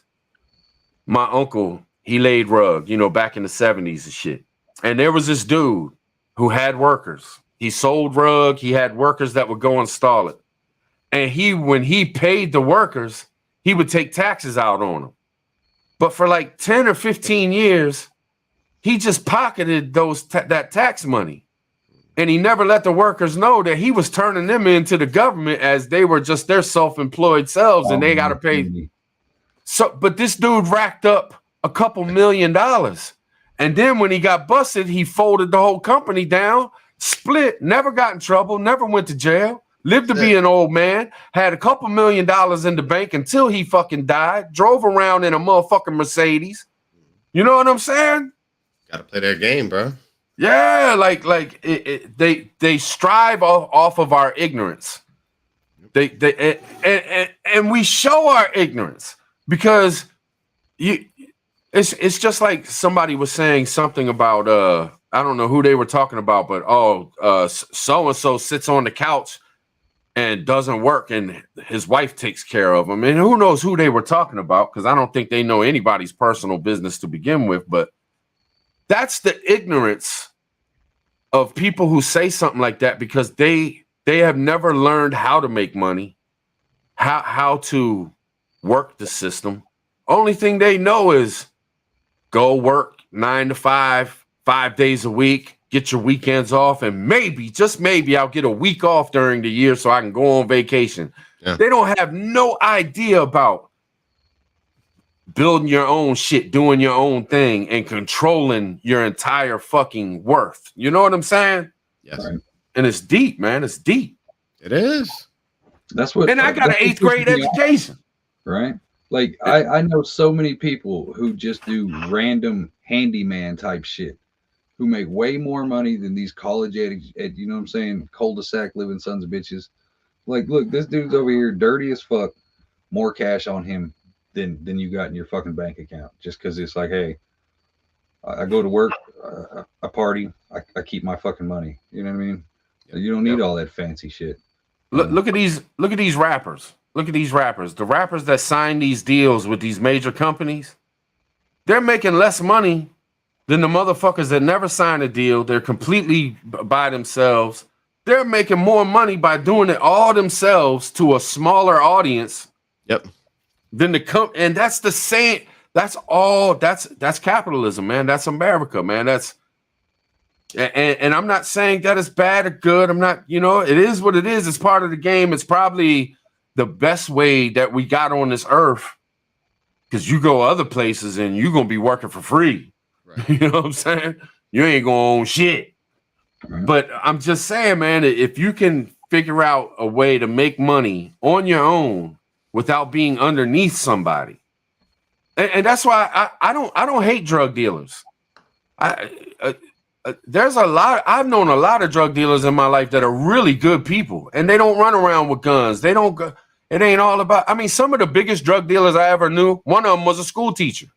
S1: my uncle, he laid rug, back in the 70s and shit. And there was this dude who had workers. He sold rug. He had workers that would go install it. And when he paid the workers, he would take taxes out on them. But for like 10 or 15 years, he just pocketed that tax money. And he never let the workers know that he was turning them into the government as they were just their self-employed selves, and they got to pay. So, but this dude racked up a couple $1 million. And then when he got busted, he folded the whole company down, split, never got in trouble, never went to jail, lived to be an old man, had a couple $1 million in the bank until he fucking died, drove around in a motherfucking Mercedes. You know what I'm saying?
S3: Got to play their game, bro.
S1: Yeah, they strive off of our ignorance. And we show our ignorance, because it's just like somebody was saying something about I don't know who they were talking about, but so and so sits on the couch and doesn't work, and his wife takes care of him. And who knows who they were talking about, because I don't think they know anybody's personal business to begin with. But that's the ignorance of people who say something like that, because they have never learned how to make money, how to work the system. Only thing they know is go work 9 to 5, 5 days a week, get your weekends off, and maybe, just maybe, I'll get a week off during the year so I can go on vacation. Yeah. They don't have no idea about building your own shit, doing your own thing, and controlling your entire fucking worth. You know what I'm saying?
S3: Yes. Right.
S1: And it's deep, man. It's deep.
S3: It is.
S4: That's what.
S1: And I got an 8th grade education.
S4: Right. Like, I know so many people who just do random handyman type shit, who make way more money than these college you know what I'm saying, cul-de-sac living sons of bitches. Like, look, this dude's over here dirty as fuck, more cash on him than you got in your fucking bank account, just because it's like, hey, I go to work, I party, I keep my fucking money. You know what I mean? You don't need all that fancy shit.
S1: Look at these rappers. Look at these rappers. The rappers that sign these deals with these major companies, they're making less money than the motherfuckers that never sign a deal. They're completely by themselves. They're making more money by doing it all themselves to a smaller audience.
S3: Yep.
S1: Than and that's the same. That's capitalism, man. That's America, man. And I'm not saying that it's bad or good. I'm not, it is what it is. It's part of the game. It's probably the best way that we got on this earth, because you go other places and you're going to be working for free. Right. You know what I'm saying? You ain't going to own shit. Right. But I'm just saying, man, if you can figure out a way to make money on your own without being underneath somebody. And that's why I don't hate drug dealers. there's a lot. I've known a lot of drug dealers in my life that are really good people, and they don't run around with guns. They don't go. It ain't all about. I mean, some of the biggest drug dealers I ever knew. One of them was a school teacher,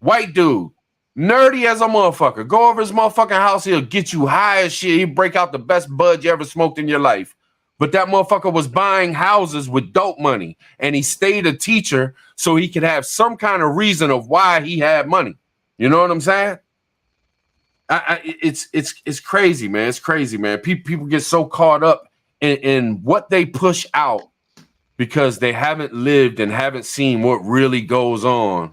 S1: white dude, nerdy as a motherfucker. Go over his motherfucking house, he'll get you high as shit. He'll break out the best bud you ever smoked in your life. But that motherfucker was buying houses with dope money, and he stayed a teacher so he could have some kind of reason of why he had money. You know what I'm saying? It's crazy, man. It's crazy, man. People get so caught up in what they push out because they haven't lived and haven't seen what really goes on.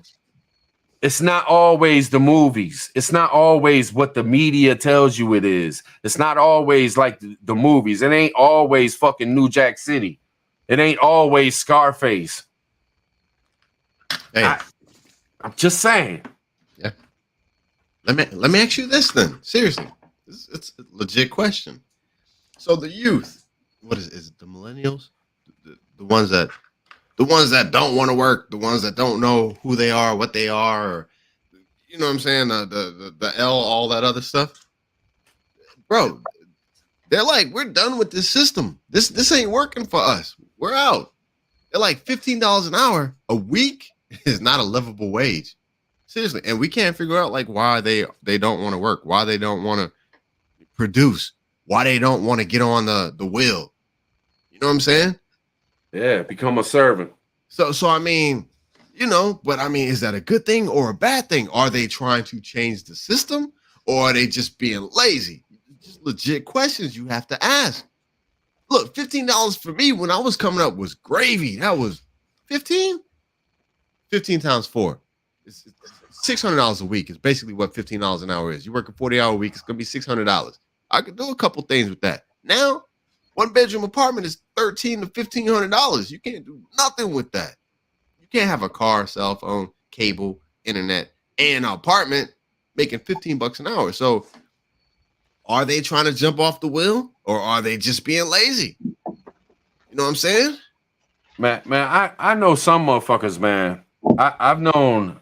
S1: It's not always the movies. It's not always what the media tells you it is. It's not always like the movies. It ain't always fucking New Jack City. It ain't always Scarface.
S3: Hey,
S1: I'm just saying.
S3: Yeah. Let me ask you this then. Seriously, it's a legit question. So the youth, what is it the millennials, the ones that don't want to work, the ones that don't know who they are, what they are, or, you know what I'm saying, the L, all that other stuff, bro. They're like, we're done with this system. This ain't working for us. We're out. They're like $15 an hour a week is not a livable wage. Seriously, and we can't figure out like why they don't want to work, why they don't want to produce, why they don't want to get on the wheel. You know what I'm saying?
S1: Yeah, become a servant.
S3: So I mean, you know, but I mean, is that a good thing or a bad thing? Are they trying to change the system, or are they just being lazy? Just legit questions you have to ask. Look, $15 for me when I was coming up was gravy. That was 15 times 4. It's $600 a week. It's basically what $15 an hour is. You work a 40-hour week, it's gonna be $600. I could do a couple things with that. Now, 1-bedroom apartment is $1,300 to $1,500. You can't do nothing with that. You can't have a car, cell phone, cable, internet, and an apartment making $15 an hour. So are they trying to jump off the wheel, or are they just being lazy? You know what I'm saying?
S1: Man, I know some motherfuckers, man. I've known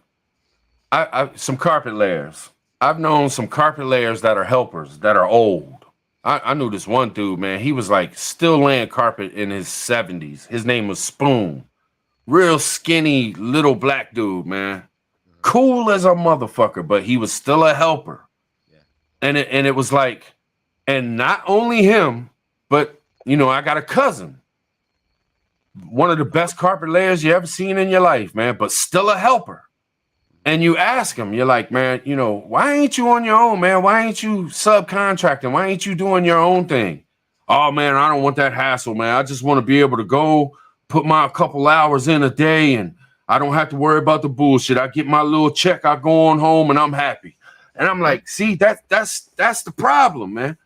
S1: some carpet layers. I've known some carpet layers that are helpers, that are old. I knew this one dude, man. He was like still laying carpet in his 70s. His name was Spoon. Real skinny little black dude, man. Cool as a motherfucker, but he was still a helper. Yeah. And it was like, and not only him, but you know, I got a cousin. One of the best carpet layers you ever seen in your life, man, but still a helper. And you ask him, you're like, man, you know, why ain't you on your own, man? Why ain't you subcontracting? Why ain't you doing your own thing? Oh, man, I don't want that hassle, man. I just want to be able to go put my couple hours in a day, and I don't have to worry about the bullshit. I get my little check, I go on home, and I'm happy. And I'm like, see, that's the problem, man.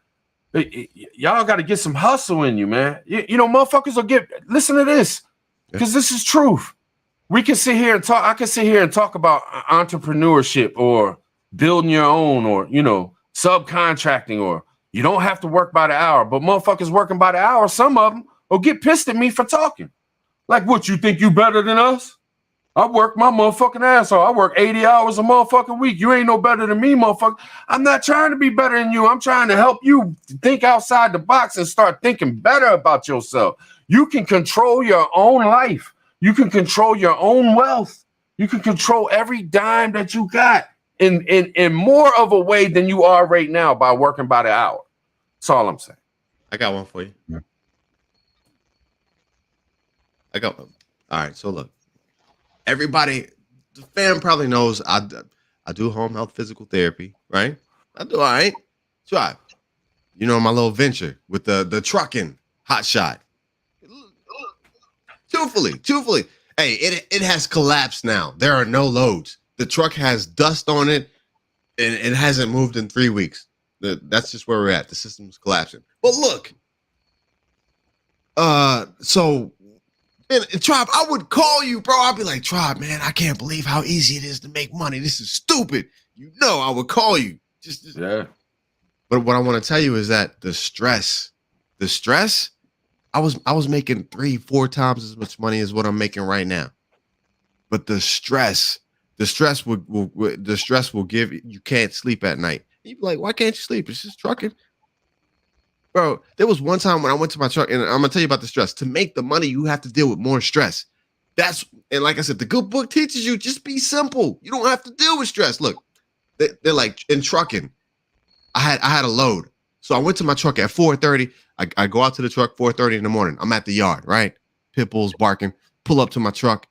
S1: Y'all got to get some hustle in you, man. You know, motherfuckers will listen to this, because this is truth. We can sit here and talk. I can sit here and talk about entrepreneurship or building your own, or, you know, subcontracting, or you don't have to work by the hour. But motherfuckers working by the hour, some of them will get pissed at me for talking. Like, what, you think you better than us? I work my motherfucking ass off. I work 80 hours a motherfucking week. You ain't no better than me, motherfucker. I'm not trying to be better than you. I'm trying to help you think outside the box and start thinking better about yourself. You can control your own life. You can control your own wealth. You can control every dime that you got in more of a way than you are right now by working by the hour. That's all I'm saying.
S3: I got one for you. Yeah. I got one. All right. So look, everybody, the fam probably knows I do home health physical therapy, right? I do all right. Try. You know, my little venture with the trucking hot shot. Truthfully, hey, it has collapsed now. There are no loads. The truck has dust on it, and it hasn't moved in 3 weeks. That's just where we're at. The system's collapsing. But look, so, and Tribe, I would call you, bro. I'd be like, Tribe, man, I can't believe how easy it is to make money. This is stupid. You know, I would call you. Just
S1: yeah.
S3: But what I want to tell you is that the stress, I was making 3-4 times as much money as what I'm making right now. But the stress will give you can't sleep at night. You be like, why can't you sleep? It's just trucking. Bro, there was one time when I went to my truck, and I'm gonna tell you about the stress. To make the money, you have to deal with more stress. And like I said, the good book teaches you just be simple. You don't have to deal with stress. Look, they're like in trucking. I had a load. So I went to my truck at 4:30. I go out to the truck 4:30 in the morning. I'm at the yard, right? Pit bulls barking. Pull up to my truck.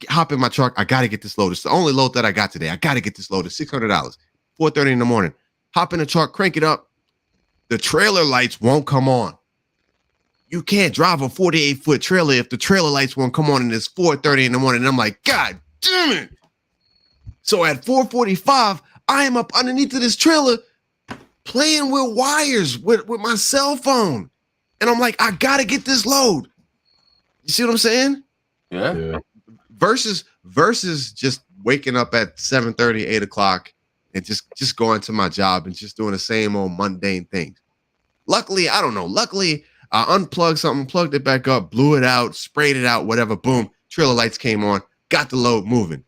S3: Hop in my truck. I got to get this load. It's the only load that I got today. I got to get this load. It's $600. 4:30 in the morning. Hop in the truck, crank it up. The trailer lights won't come on. You can't drive a 48-foot trailer if the trailer lights won't come on and it's 4:30 in the morning. And I'm like, God damn it. So at 4:45, I am up underneath of this trailer playing with wires with my cell phone. And I'm like, I got to get this load. You see what I'm saying?
S1: Yeah.
S3: Versus just waking up at 7:30, 8 o'clock and just going to my job and just doing the same old mundane things. Luckily, I don't know. Luckily, I unplugged something, plugged it back up, blew it out, sprayed it out, whatever. Boom. Trailer lights came on, got the load moving.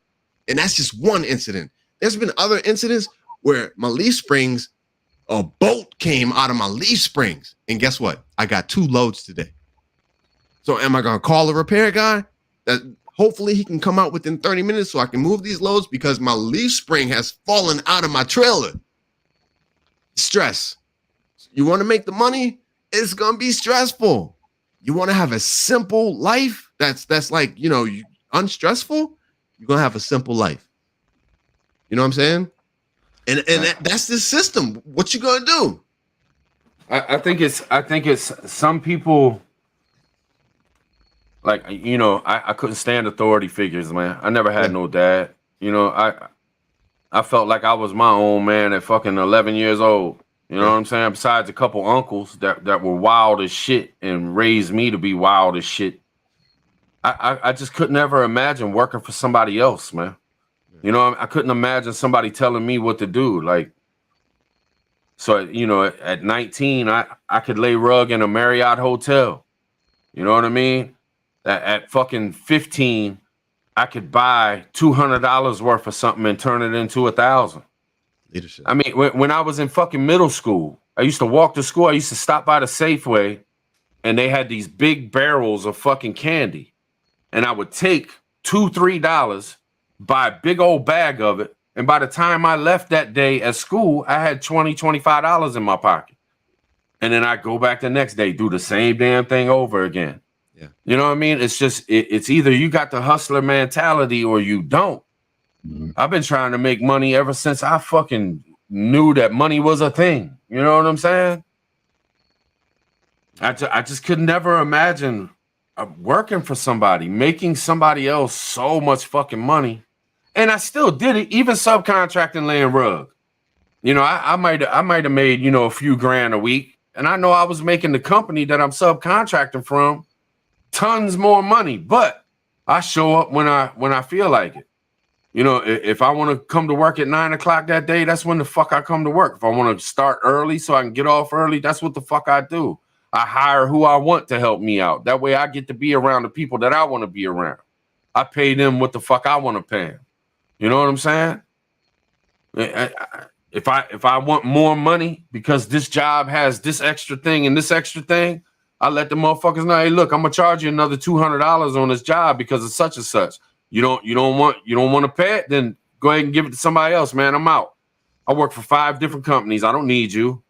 S3: And that's just one incident. There's been other incidents where my leaf springs, a bolt came out of my leaf springs. And guess what? I got 2 loads today. So am I going to call a repair guy? Hopefully he can come out within 30 minutes so I can move these loads because my leaf spring has fallen out of my trailer. Stress. You want to make the money? It's going to be stressful. You want to have a simple life that's like, unstressful? You're going to have a simple life. You know what I'm saying? And that's the system. What you going to do?
S1: I think it's some people, like, I couldn't stand authority figures, man. I never had no dad. I felt like I was my own man at fucking 11 years old. You know what I'm saying? Besides a couple uncles that were wild as shit and raised me to be wild as shit. I just could never imagine working for somebody else, man. I couldn't imagine somebody telling me what to do. Like, so, at 19, I could lay rug in a Marriott hotel. You know what I mean? At fucking 15, I could buy $200 worth of something and turn it into $1,000.
S3: Leadership.
S1: I mean, when I was in fucking middle school, I used to walk to school. I used to stop by the Safeway, and they had these big barrels of fucking candy. And I would take $2-3, buy a big old bag of it. And by the time I left that day at school, I had $25 in my pocket. And then I go back the next day, do the same damn thing over again.
S3: Yeah.
S1: You know what I mean? It's just, it's either you got the hustler mentality or you don't. Mm-hmm. I've been trying to make money ever since I fucking knew that money was a thing. You know what I'm saying? I just could never imagine working for somebody, making somebody else so much fucking money. And I still did it, even subcontracting laying rug. I might have made, a few grand a week. And I know I was making the company that I'm subcontracting from tons more money, but I show up when I feel like it. If I want to come to work at 9 o'clock that day, that's when the fuck I come to work. If I want to start early so I can get off early, that's what the fuck I do. I hire who I want to help me out. That way I get to be around the people that I want to be around. I pay them what the fuck I want to pay them. You know what I'm saying? If I want more money because this job has this extra thing and this extra thing, I let the motherfuckers know, hey, look, I'm gonna charge you another $200 on this job because of such and such. You don't want to pay it, then go ahead and give it to somebody else, man. I'm out. I work for 5 different companies. I don't need you.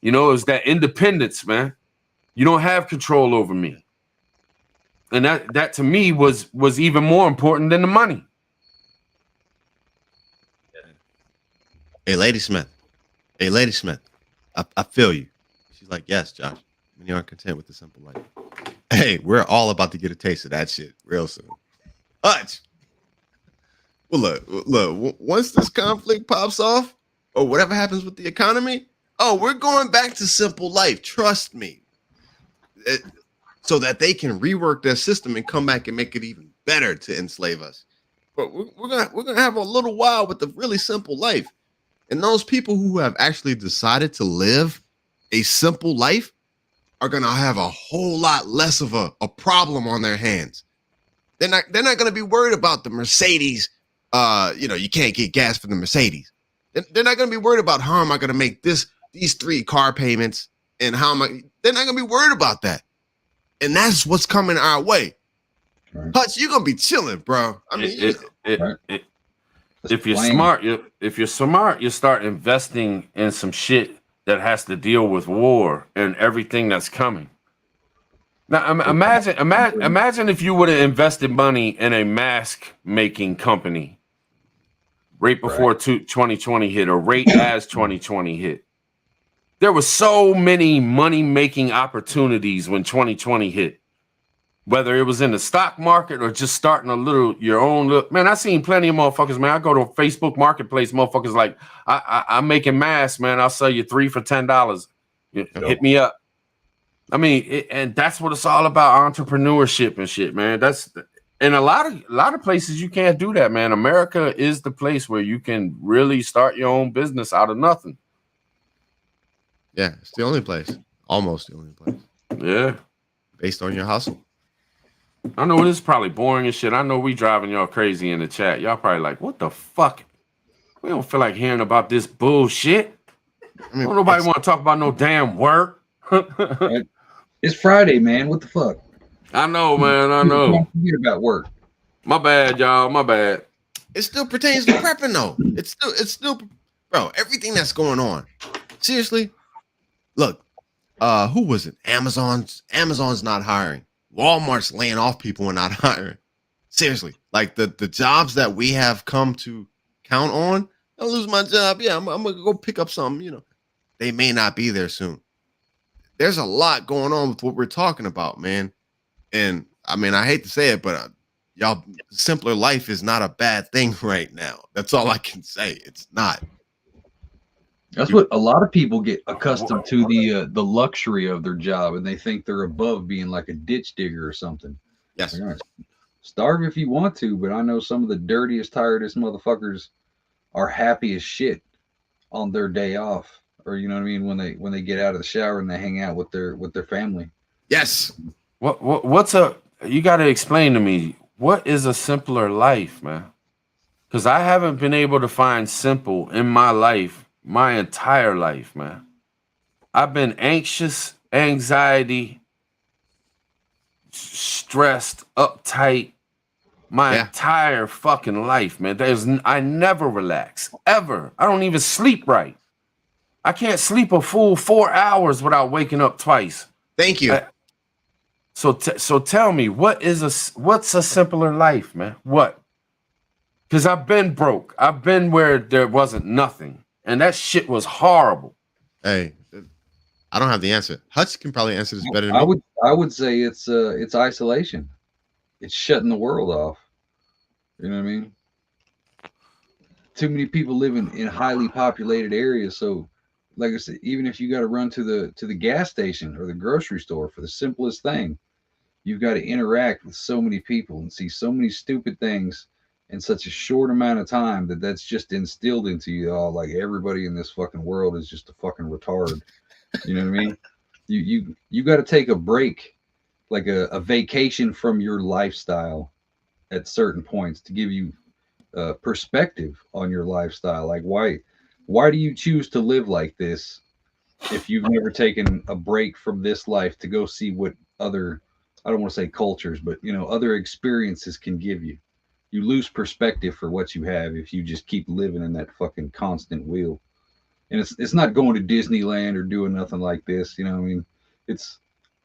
S1: It's that independence, man. You don't have control over me. And that to me was even more important than the money.
S3: Hey, Lady Smith. I feel you. She's like, yes, Josh. When you aren't content with the simple life. Hey, we're all about to get a taste of that shit real soon. Hutch. Well, look. Once this conflict pops off, or whatever happens with the economy, we're going back to simple life. Trust me. So that they can rework their system and come back and make it even better to enslave us. But we're gonna have a little while with the really simple life. And those people who have actually decided to live a simple life are gonna have a whole lot less of a problem on their hands. They're not going to be worried about the Mercedes. You can't get gas for the Mercedes. They're not going to be worried about how am I going to make these 3 car payments and how am I. They're not going to be worried about that, and that's what's coming our way.
S4: Right.
S3: Hutch, you're going to be chilling, bro. I mean,
S1: if you're smart, you start investing in some shit that has to deal with war and everything that's coming. Now, imagine if you would have invested money in a mask making company right before 2020 hit, or right as 2020 hit. There were so many money making opportunities when 2020 hit. Whether it was in the stock market or just starting your own little, man, I seen plenty of motherfuckers, man. I go to Facebook Marketplace, motherfuckers like, I'm making masks, man. I'll sell you 3 for $10. Hit me up. I mean, and that's what it's all about, entrepreneurship and shit, man. That's in a lot of places you can't do that, man. America is the place where you can really start your own business out of nothing.
S3: yeah, it's the only place, almost the only place,
S1: Yeah.
S3: based on your hustle.
S1: I know this is probably boring as shit. I know we driving y'all crazy in the chat. Y'all probably like, what the fuck? We don't feel like hearing about this bullshit.
S3: I mean,
S1: Don't nobody want to talk about no damn work.
S4: It's Friday, man. What the fuck?
S1: I know, man. I know.
S4: Hear about work.
S1: My bad, y'all. My bad.
S3: it still pertains to prepping, though. It's still, bro. Everything that's going on. Seriously, look. Who was it? Amazon's not hiring. Walmart's laying off people and not hiring. Seriously, like the jobs that we have come to count on. I'll lose my job. Yeah, I'm gonna go pick up something. You know, they may not be there soon. There's a lot going on with what we're talking about, man. And I mean, I hate to say it, but y'all, simpler life is not a bad thing right now. That's all I can say. It's not.
S4: That's what a lot of people get accustomed to, the luxury of their job, and they think they're above being like a ditch digger or something.
S3: Yes.
S4: Like, starve if you want to, but I know some of the dirtiest, tiredest motherfuckers are happy as shit on their day off, or you know what I mean, when they get out of the shower and they hang out with their family.
S3: Yes.
S1: You got to explain to me, what is a simpler life, man? Because I haven't been able to find simple in my life. My entire life, man. I've been anxious, anxiety, stressed, uptight my entire fucking life, man. I never relax, ever. I don't even sleep right. I can't sleep a full 4 hours without waking up twice.
S3: Thank you.
S1: So tell me, what's a simpler life, man? What? Because I've been broke. I've been where there wasn't nothing. And that shit was horrible.
S3: Hey, I don't have the answer. Hutch can probably answer this better than me.
S4: I would say it's isolation. It's shutting the world off. You know what I mean? Too many people live in highly populated areas. So, like I said, even if you got to run to the gas station or the grocery store for the simplest thing, you've got to interact with so many people and see so many stupid things in such a short amount of time that's just instilled into you all. Like everybody in this fucking world is just a fucking retard. You know what I mean? You got to take a break, like a vacation from your lifestyle at certain points to give you perspective on your lifestyle. Like why do you choose to live like this if you've never taken a break from this life to go see what other, I don't want to say cultures, but you know, other experiences can give you? You lose perspective for what you have if you just keep living in that fucking constant wheel. And it's not going to Disneyland or doing nothing like this. You know what I mean? It's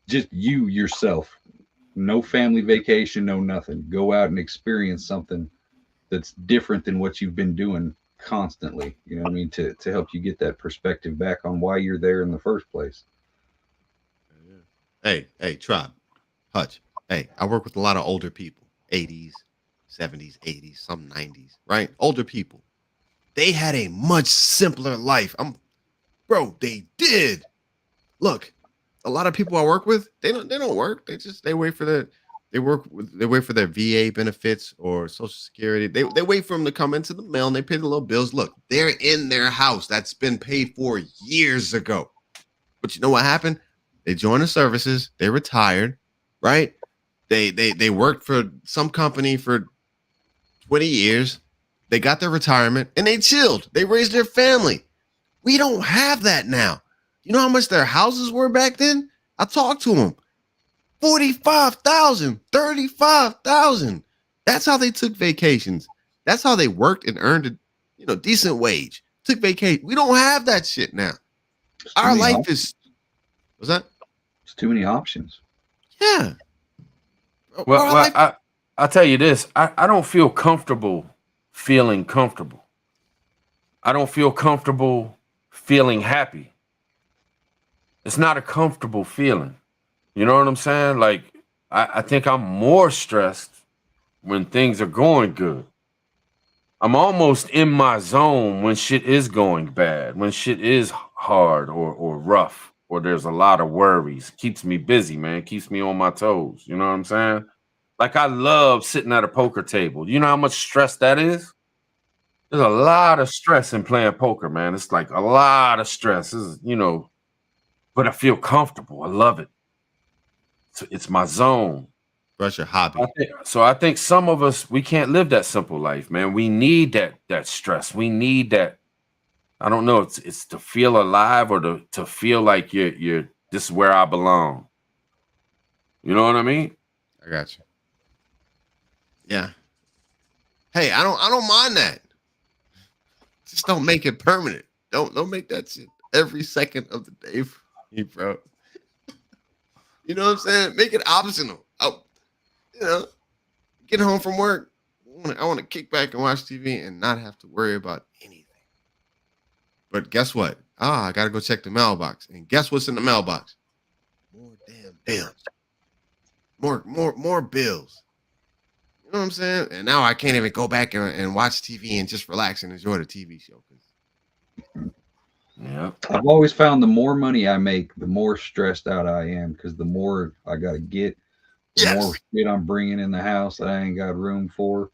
S4: just you yourself. No family vacation, no nothing. Go out and experience something that's different than what you've been doing constantly. You know what I mean? To help you get that perspective back on why you're there in the first place.
S3: Hey, Tribe, Hutch. Hey, I work with a lot of older people, 80s, 70s, 80s, some 90s, right? Older people. They had a much simpler life. Bro, they did. Look, a lot of people I work with, they don't work. They wait for their VA benefits or Social Security. They wait for them to come into the mail and they pay the little bills. Look, they're in their house that's been paid for years ago. But you know what happened? They joined the services, they retired, right? They worked for some company for 20 years. They got their retirement and they chilled. They raised their family. We don't have that now. You know how much their houses were back then? I talked to them. 45,000, 35,000. That's how they took vacations. That's how they worked and earned a decent wage. Took vacation. We don't have that shit now. Our life is. What's that?
S4: It's too many options.
S3: Yeah.
S1: Well, I'll tell you this. I don't feel comfortable feeling comfortable. I don't feel comfortable feeling happy. It's not a comfortable feeling. You know what I'm saying? Like, I think I'm more stressed when things are going good. I'm almost in my zone when shit is going bad, when shit is hard or rough, or there's a lot of worries. Keeps me busy, man. Keeps me on my toes. You know what I'm saying? Like, I love sitting at a poker table. You know how much stress that is? There's a lot of stress in playing poker, man. It's like a lot of stress. But I feel comfortable. I love it. It's my zone.
S3: That's your hobby.
S1: I think some of us, we can't live that simple life, man. We need that stress. We need that. I don't know. It's to feel alive or to feel like you're this is where I belong. You know what I mean?
S3: I got you. Yeah. Hey, I don't mind that. Just don't make it permanent. Don't make that shit every second of the day for me, bro. You know what I'm saying? Make it optional. Get home from work. I want to kick back and watch TV and not have to worry about anything. But guess what? I got to go check the mailbox. And guess what's in the mailbox? More damn bills. More bills. You know what I'm saying? And now I can't even go back and watch TV and just relax and enjoy the TV show.
S1: Yeah.
S4: I've always found the more money I make, the more stressed out I am because the more I got to get, the more shit I'm bringing in the house that I ain't got room for.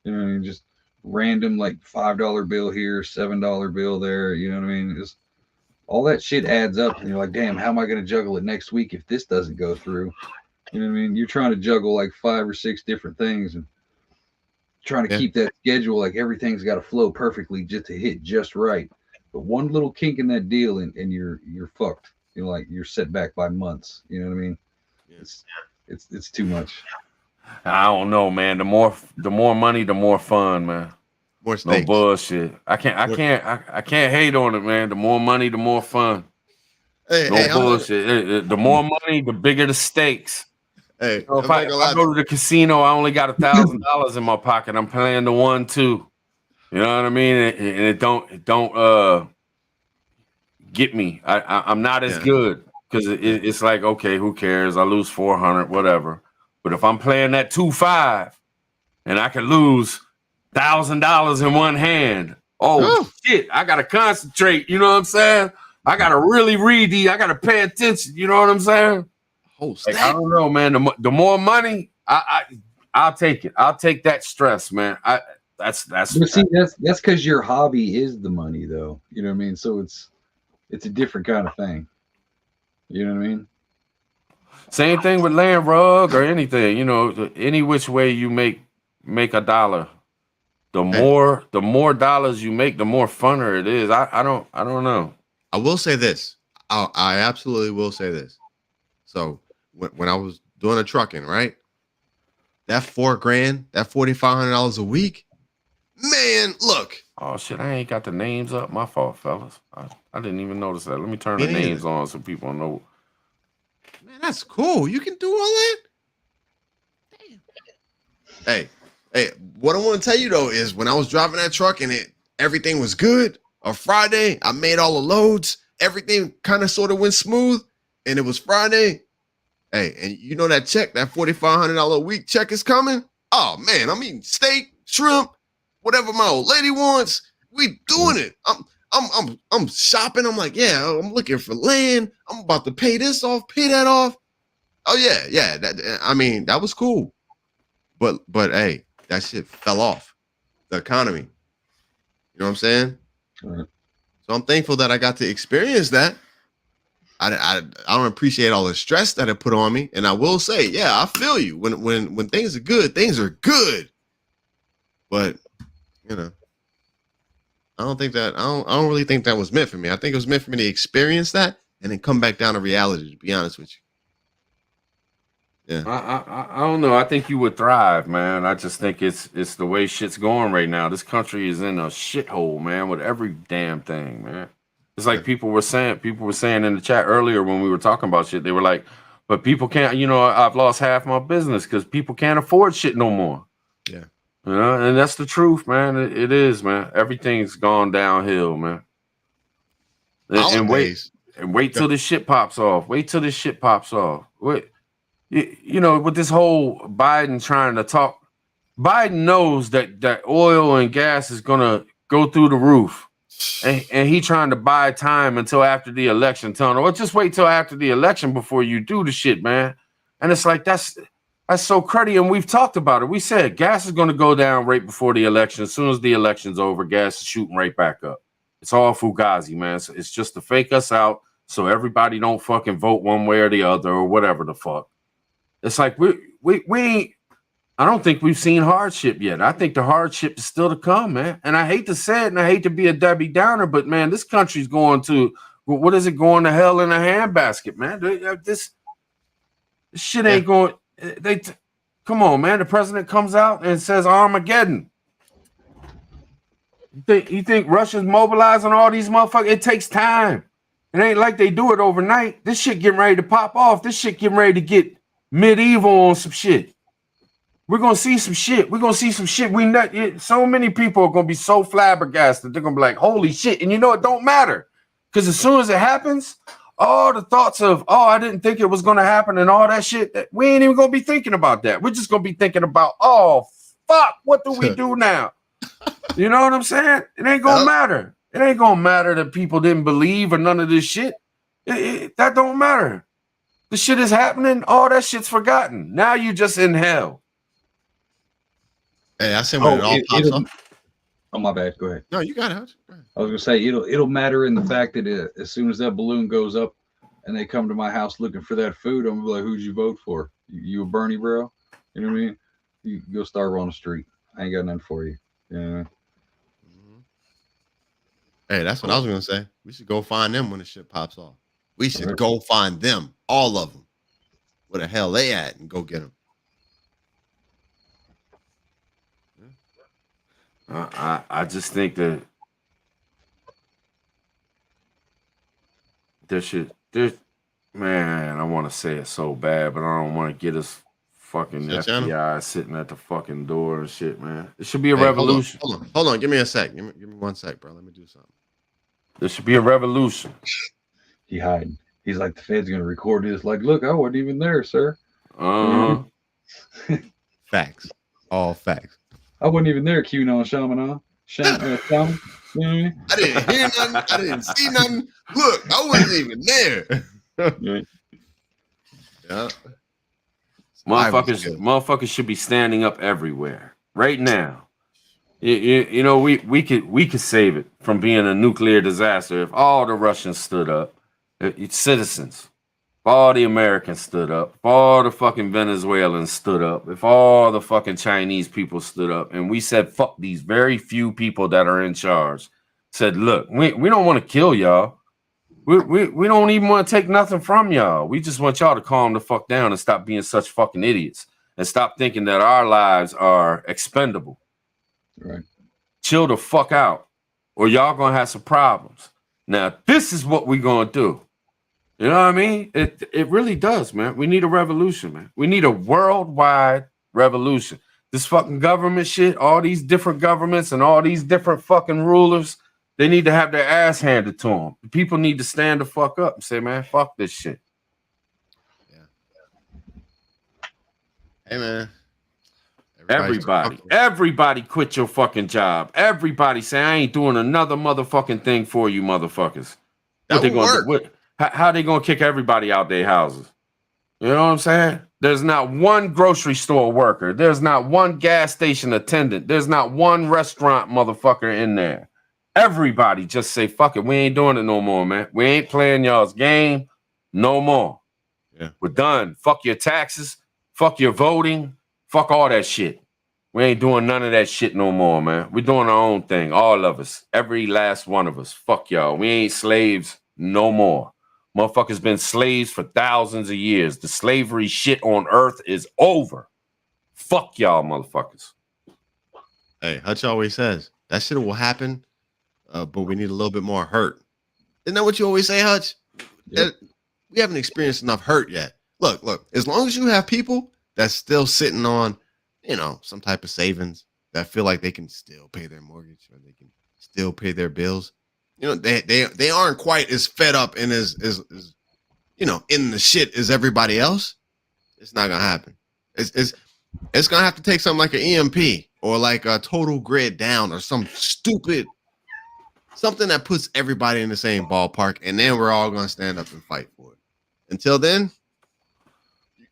S4: You know what I mean? Just random like $5 bill here, $7 bill there. You know what I mean? Just all that shit adds up. And you're like, damn, how am I going to juggle it next week if this doesn't go through? You know what I mean? You're trying to juggle like 5 or 6 different things and trying to keep that schedule. Like everything's got to flow perfectly just to hit just right. But one little kink in that deal and you're fucked. You're set back by months. You know what I mean? It's too much.
S1: I don't know, man. The more money, the more fun, man.
S3: More stakes.
S1: No bullshit. I can't hate on it, man. The more money, the more fun. No bullshit. The more money, the bigger the stakes.
S3: Hey,
S1: if I go to the casino, I only got $1,000 in my pocket. I'm playing the 1-2. You know what I mean? And it don't get me. I'm not as good because it's like, okay, who cares? I lose 400, whatever. But if I'm playing that 2-5 and I can lose $1,000 in one hand, shit, I gotta concentrate. You know what I'm saying? I gotta really read I gotta pay attention. You know what I'm saying? Like, I don't know, man. The more money, I'll take it. I'll take that stress, man. That's
S4: because your hobby is the money, though. You know what I mean? So it's a different kind of thing. You know what I mean?
S1: Same thing with land rug or anything. Any which way you make a dollar, the more dollars you make, the more funner it is. I don't know.
S3: I will say this. I absolutely will say this. So when I was doing the trucking, right? That $4,000, that $4,500 a week, man, look.
S1: Oh shit, I ain't got the names up. My fault, fellas. I didn't even notice that. Let me turn the names on so people know.
S3: Man, that's cool. You can do all that. Damn. Hey, what I want to tell you though is when I was driving that truck and everything was good, on Friday, I made all the loads, everything kind of sort of went smooth, and it was Friday. Hey, and you know that check, that $4,500 a week check is coming. Oh man, I'm eating steak, shrimp, whatever my old lady wants. We doing it. I'm shopping. I'm like, yeah, I'm looking for land. I'm about to pay this off, pay that off. Oh yeah. That was cool. But hey, that shit fell off. The economy. You know what I'm saying?
S4: Right.
S3: So I'm thankful that I got to experience that. I don't appreciate all the stress that it put on me. And I will say, yeah, I feel you. When things are good, things are good. But you know, I don't really think that was meant for me. I think it was meant for me to experience that and then come back down to reality, to be honest with you. Yeah.
S1: I don't know. I think you would thrive, man. I just think it's the way shit's going right now. This country is in a shithole, man, with every damn thing, man. It's like people were saying in the chat earlier when we were talking about shit, they were like, but people can't, I've lost half my business because people can't afford shit no more.
S3: Yeah.
S1: And that's the truth, man. It is, man. Everything's gone downhill, man. And wait till this shit pops off. Wait till this shit pops off. Wait, with this whole Biden trying to talk, Biden knows that oil and gas is gonna go through the roof, and he trying to buy time until after the election, telling, well, just wait till after the election before you do the shit, man. And it's like that's so cruddy, and we've talked about it. We said gas is going to go down right before the election. As soon as the election's over, gas is shooting right back up. It's all fugazi, man. It's just to fake us out so everybody don't fucking vote one way or the other or whatever the fuck. It's like we ain't. I don't think we've seen hardship yet. I think the hardship is still to come, man. And I hate to say it, and I hate to be a Debbie Downer, but man, this country's going to what is it going to hell in a handbasket, man? This shit ain't going. Come on, man. The president comes out and says Armageddon. You think Russia's mobilizing all these motherfuckers? It takes time. It ain't like they do it overnight. This shit getting ready to pop off. This shit getting ready to get medieval on some shit. We're gonna see some shit. We're gonna see some shit. So many people are gonna be so flabbergasted. They're gonna be like, "Holy shit!" And it don't matter, because as soon as it happens, all the thoughts of, "Oh, I didn't think it was gonna happen," and all that shit, we ain't even gonna be thinking about that. We're just gonna be thinking about, "Oh, fuck, what do we do now?" You know what I'm saying? It ain't gonna matter. It ain't gonna matter that people didn't believe or none of this shit. That don't matter. The shit is happening. All that shit's forgotten. Now you just in hell.
S3: Hey, I said when it all pops up.
S4: Oh, my bad. Go ahead.
S3: No, you got it.
S4: I was gonna say it'll matter in the fact that as soon as that balloon goes up and they come to my house looking for that food, I'm gonna be like, "Who'd you vote for? You a Bernie bro? You know what I mean? You go starve on the street. I ain't got nothing for you." Yeah.
S3: Hey, that's what I was gonna say. We should go find them when the shit pops off. We should go find them, all of them, where the hell they at, and go get them.
S1: I just think that man, I want to say it so bad, but I don't want to get us fucking FBI sitting at the fucking door and shit, man. It should be a revolution.
S3: Hold on. Give me a sec. Give me 1 sec, bro. Let me do something.
S1: There should be a revolution.
S4: He hiding. He's like, the Fed's gonna record this. Like, look, I wasn't even there, sir.
S3: Facts. All facts.
S4: I wasn't even there, QAnon Shaman. Shaman. You know what I mean?
S3: I didn't hear nothing. I didn't see nothing. Look, I wasn't even there. Yeah.
S1: Motherfuckers should be standing up everywhere right now. We could save it from being a nuclear disaster if all the Russians stood up, citizens. If all the Americans stood up, if all the fucking Venezuelans stood up, if all the fucking Chinese people stood up, and we said, fuck these very few people that are in charge, said, look, we don't want to kill y'all. We don't even want to take nothing from y'all. We just want y'all to calm the fuck down and stop being such fucking idiots and stop thinking that our lives are expendable.
S4: Right.
S1: Chill the fuck out, or y'all gonna have some problems. Now, this is what we're gonna do. You know what I mean? It really does, man. We need a revolution, man. We need a worldwide revolution. This fucking government shit, all these different governments and all these different fucking rulers, they need to have their ass handed to them. People need to stand the fuck up and say, man, fuck this shit.
S3: Yeah. Hey, man.
S1: Everybody quit your fucking job. Everybody say, I ain't doing another motherfucking thing for you motherfuckers.
S3: That would work.
S1: How they gonna kick everybody out their houses? You know what I'm saying? There's not one grocery store worker. There's not one gas station attendant. There's not one restaurant motherfucker in there. Everybody just say, fuck it. We ain't doing it no more, man. We ain't playing y'all's game no more.
S3: Yeah.
S1: We're done. Fuck your taxes. Fuck your voting. Fuck all that shit. We ain't doing none of that shit no more, man. We're doing our own thing, all of us, every last one of us. Fuck y'all. We ain't slaves no more. Motherfuckers been slaves for thousands of years. The slavery shit on earth is over. Fuck y'all, motherfuckers.
S3: Hey, Hutch always says that shit will happen, but we need a little bit more hurt. Isn't that what you always say, Hutch?
S4: Yep.
S3: We haven't experienced enough hurt yet. Look, as long as you have people that's still sitting on, some type of savings that feel like they can still pay their mortgage or they can still pay their bills, they aren't quite as fed up and as in the shit as everybody else. It's not gonna happen. It's gonna have to take something like an EMP or like a total grid down or some stupid something that puts everybody in the same ballpark, and then we're all gonna stand up and fight for it. Until then,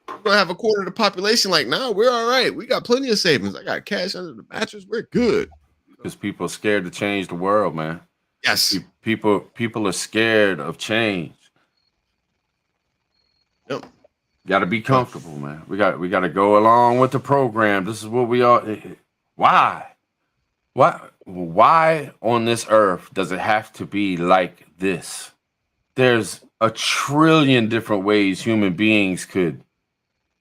S3: we're gonna have a quarter of the population like, nah, we're all right. We got plenty of savings. I got cash under the mattress. We're good.
S1: Because people are scared to change the world, man.
S3: Yes.
S1: People are scared of change.
S3: Yep.
S1: Got to be comfortable, man. We got to go along with the program. This is what we are. Why on this earth does it have to be like this? There's a trillion different ways human beings could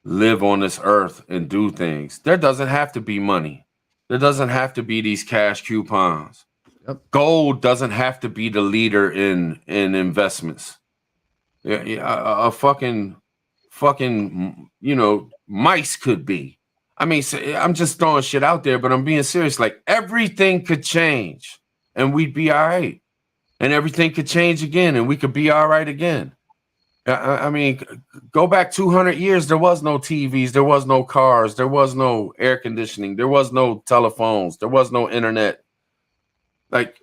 S1: live on this earth and do things. There doesn't have to be money. There doesn't have to be these cash coupons.
S3: Yep. Gold
S1: doesn't have to be the leader in investments. A fucking mice could be. I mean, I'm just throwing shit out there, but I'm being serious. Like, everything could change and we'd be all right. And everything could change again and we could be all right again. I mean, go back 200 years, there was no TVs, there was no cars, there was no air conditioning, there was no telephones, there was no internet. Like,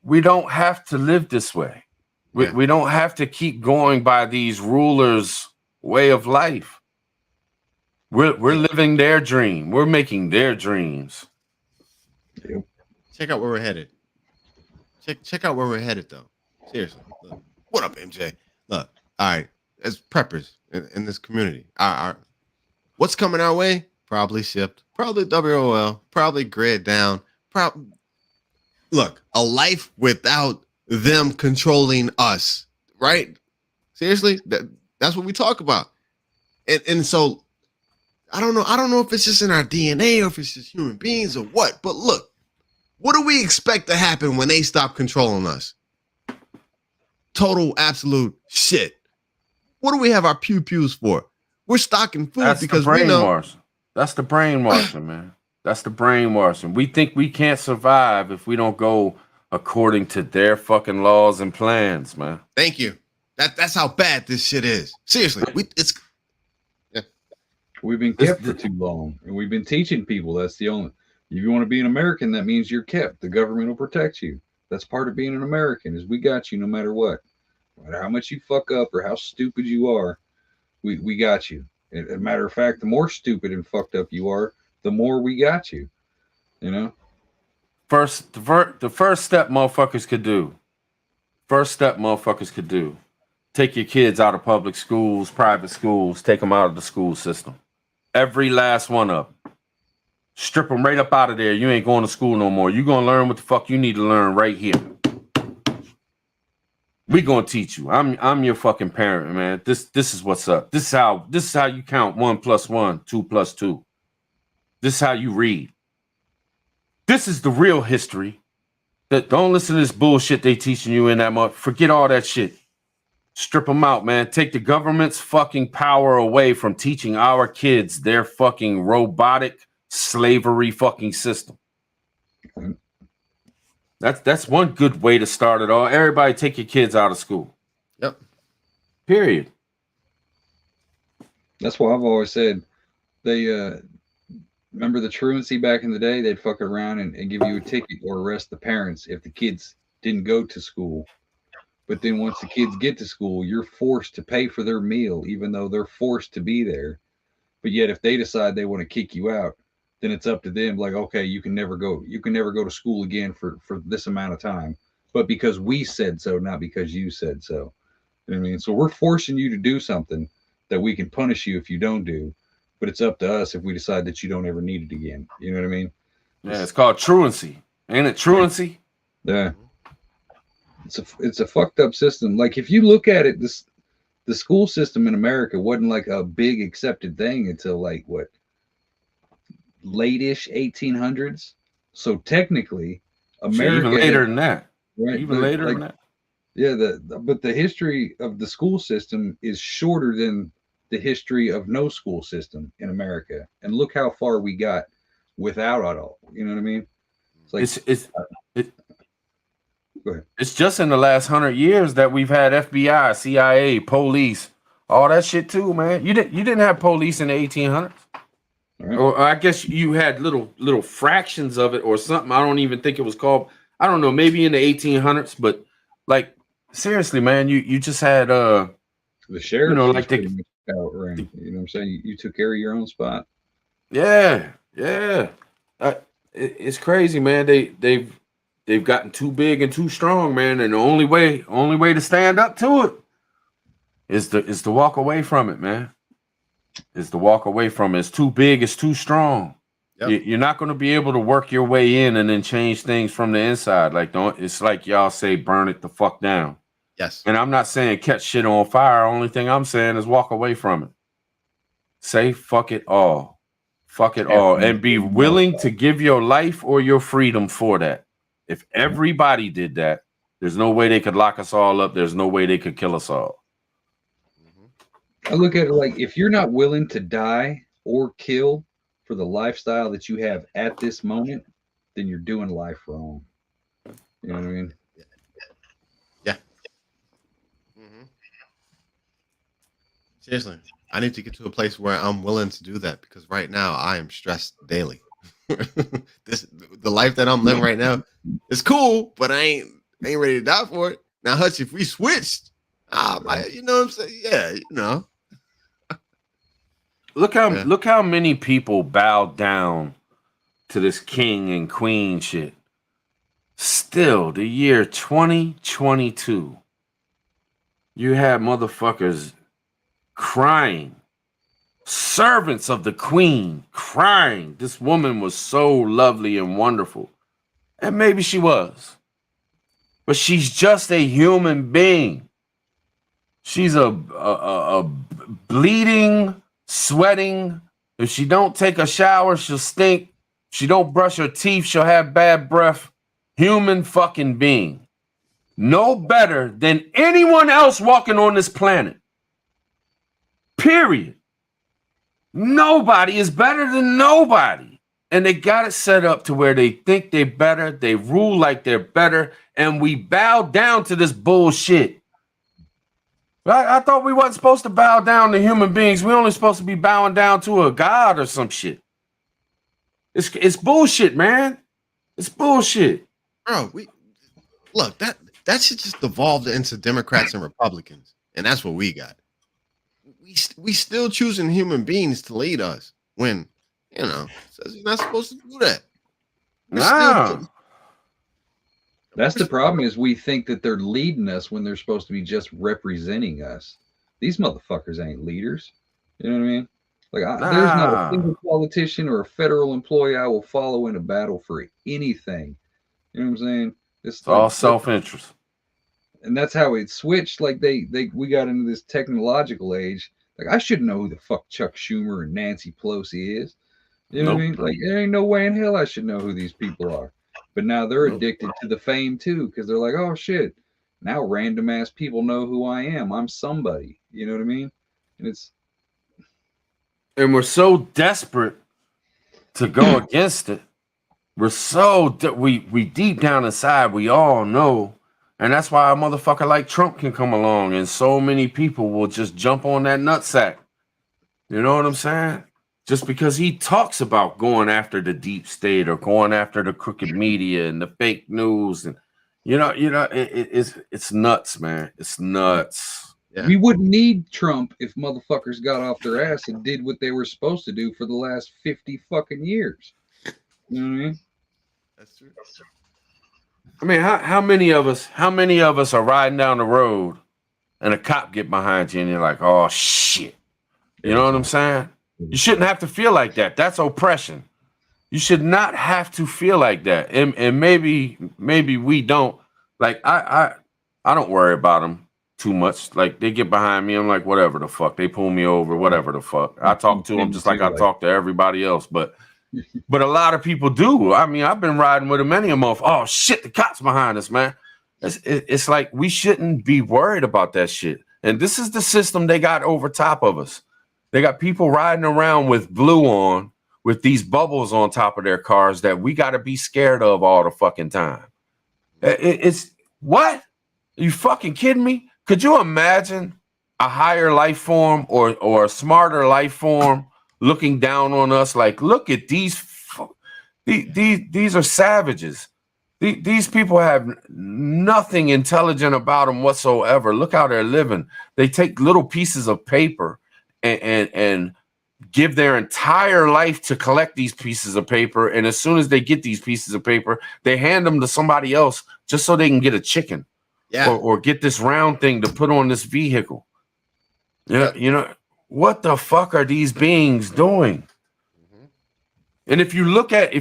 S1: we don't have to live this way. We don't have to keep going by these rulers' way of life. We're living their dream. We're making their dreams.
S3: Check out where we're headed. Check out where we're headed, though. Seriously. Look. What up, MJ? Look, all right. As preppers in this community, what's coming our way? Probably shipped. Probably WOL. Probably grid down. Look, a life without them controlling us, right? Seriously, that's what we talk about. And so I don't know if it's just in our DNA or if it's just human beings or what, but look, what do we expect to happen when they stop controlling us? Total absolute shit. What do we have our pews for? We're stocking food because we know.
S1: That's the brainwashing, man. That's the brainwashing. We think we can't survive if we don't go according to their fucking laws and plans, man.
S3: Thank you. That's how bad this shit is. Seriously,
S4: we've been kept for too long, and we've been teaching people that's the only. If you want to be an American, that means you're kept. The government will protect you. That's part of being an American. Is we got you no matter what, no matter how much you fuck up or how stupid you are, we got you. And as a matter of fact, the more stupid and fucked up you are, the more we got you. You know.
S1: The first step motherfuckers could do. Take your kids out of public schools, private schools, take them out of the school system. Every last one of them. Strip them right up out of there. You ain't going to school no more. You're going to learn what the fuck you need to learn right here. We going to teach you. I'm your fucking parent, man. This is what's up. This is how you count 1 + 1, 2 + 2. This is how you read. This is the real history. Don't listen to this bullshit they teaching you in that month. Forget all that shit. Strip them out, man. Take the government's fucking power away from teaching our kids their fucking robotic slavery fucking system. That's one good way to start it all. Everybody take your kids out of school.
S3: Yep.
S1: Period.
S4: That's why I've always said they remember the truancy back in the day? They'd fuck around and give you a ticket or arrest the parents if the kids didn't go to school. But then once the kids get to school, you're forced to pay for their meal, even though they're forced to be there. But yet if they decide they want to kick you out, then it's up to them. Like, okay, you can never go to school again for this amount of time. But because we said so, not because you said so. You know what I mean? So we're forcing you to do something that we can punish you if you don't do. but it's up to us if we decide that you don't ever need it again. You know what I mean?
S1: Yeah, it's called truancy. Ain't it truancy?
S4: Yeah. It's a fucked up system. Like if you look at it, the school system in America wasn't like a big accepted thing until like what, late-ish 1800s. So technically,
S1: Shit, even
S4: America
S1: later
S4: had,
S1: than that.
S4: right,
S1: Even later
S4: like
S1: than that.
S4: yeah, but the history of the school system is shorter than the history of no school system in America. And look how far we got without it all. You know what I mean? It's like
S1: It,
S4: go ahead.
S1: it's just in the last 100 years that we've had FBI, CIA, police, all that shit too, man. You didn't have police in the 1800s.
S4: All right.
S1: Or I guess you had little fractions of it or something. I don't even think it was called. I don't know, maybe in the 1800s, but like seriously, man, you just had
S4: The sheriff,
S1: like
S4: pretty much outran. You know what I'm saying? You took care of your own spot.
S1: yeah. It's crazy, man. They've gotten too big and too strong, man. And the only way to stand up to it is to walk away from it, man. Is to walk away from it. It's too big. It's too strong.
S3: Yep.
S1: You're not going to be able to work your way in and then change things from the inside. Like it's like y'all say, burn it the fuck down.
S3: Yes.
S1: And I'm not saying catch shit on fire. Only thing I'm saying is walk away from it. Say fuck it all. Fuck it all. And be willing to give your life or your freedom for that. If everybody did that, there's no way they could lock us all up. There's no way they could kill us all.
S4: I look at it like if you're not willing to die or kill for the lifestyle that you have at this moment, then you're doing life wrong. You know what I mean?
S3: Yeah. Seriously, I need to get to a place where I'm willing to do that because right now I am stressed daily. The life that I'm living right now is cool, but I ain't ready to die for it. Now, Hutch, if we switched, you know what I'm saying? Yeah, you know.
S1: Look how many people bowed down to this king and queen shit. Still, the year 2022, you had motherfuckers crying, servants of the queen crying. This woman was so lovely and wonderful, and maybe she was, but she's just a human being. She's a bleeding, sweating. If she don't take a shower, she'll stink. If she don't brush her teeth, she'll have bad breath. Human fucking being. No better than anyone else walking on this planet. Period. Nobody is better than nobody. And they got it set up to where they think they're better. They rule like they're better. And we bow down to this bullshit. I thought we wasn't supposed to bow down to human beings. We're only supposed to be bowing down to a god or some shit. It's bullshit, man. It's bullshit.
S3: Bro, look, that shit just evolved into Democrats and Republicans. And that's what we got. We still choosing human beings to lead us when, you know, says you're not supposed to do that.
S4: That's the problem is we think that they're leading us when they're supposed to be just representing us. These motherfuckers ain't leaders. You know what I mean? Like there's not a single politician or a federal employee I will follow in a battle for anything. You know what I'm saying?
S1: It's all self-interest.
S4: And that's how it switched. Like we got into this technological age. Like I should know who the fuck Chuck Schumer and Nancy Pelosi is. You know what I mean? Like there ain't no way in hell I should know who these people are. But now they're addicted to the fame too, because they're like, oh shit, now random ass people know who I am. I'm somebody. You know what I mean?
S1: And we're so desperate to go against it. We're so we deep down inside, we all know. And that's why a motherfucker like Trump can come along and so many people will just jump on that nutsack. You know what I'm saying? Just because he talks about going after the deep state or going after the crooked media and the fake news. And, it's nuts, man. It's nuts.
S4: Yeah. We wouldn't need Trump if motherfuckers got off their ass and did what they were supposed to do for the last 50 fucking years. You know what I mean?
S3: That's true.
S1: I mean, how many of us are riding down the road and a cop get behind you and you're like, oh shit. You know what I'm saying? You shouldn't have to feel like that. That's oppression. You should not have to feel like that. And maybe we don't. Like I don't worry about them too much. Like they get behind me, I'm like, whatever the fuck. They pull me over, whatever the fuck. I talk to them just like I talk to everybody else. But a lot of people do. I mean, I've been riding with many a month. Oh shit, the cops behind us, man. It's like we shouldn't be worried about that shit. And this is the system they got over top of us. They got people riding around with blue on, with these bubbles on top of their cars that we got to be scared of all the fucking time. It's what? Are you fucking kidding me? Could you imagine a higher life form or a smarter life form looking down on us like, look at these are savages. These people have nothing intelligent about them whatsoever. Look how they're living. They take little pieces of paper and give their entire life to collect these pieces of paper. And as soon as they get these pieces of paper, they hand them to somebody else just so they can get a chicken or get this round thing to put on this vehicle. Yeah, you know, what the fuck are these beings doing? Mm-hmm. And if you look at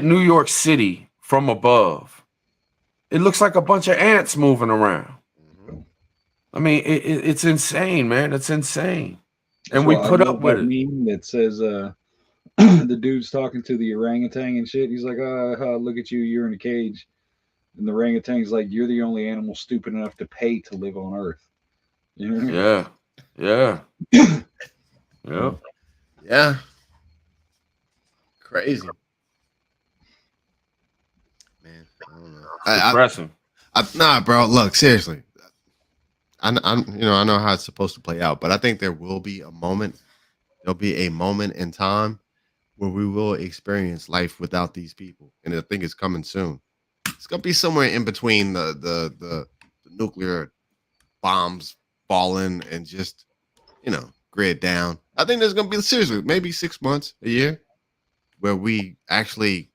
S1: New York City from above, it looks like a bunch of ants moving around. Mm-hmm. I mean, it's insane, man. It's insane. And we put up with it.
S4: Meme that says the dude's talking to the orangutan and shit. He's like, look at you, you're in a cage. And the orangutan's like, you're the only animal stupid enough to pay to live on Earth. You know what I mean?
S1: Yeah. Yep.
S3: Yeah. Crazy. Man, I don't know.
S1: Depressing.
S3: Nah, bro. Look, seriously. I know how it's supposed to play out, but I think there will be a moment. There'll be a moment in time where we will experience life without these people, and I think it's coming soon. It's gonna be somewhere in between the nuclear bombs falling and just grid down. I think there's gonna be seriously maybe 6 months, a year, where we actually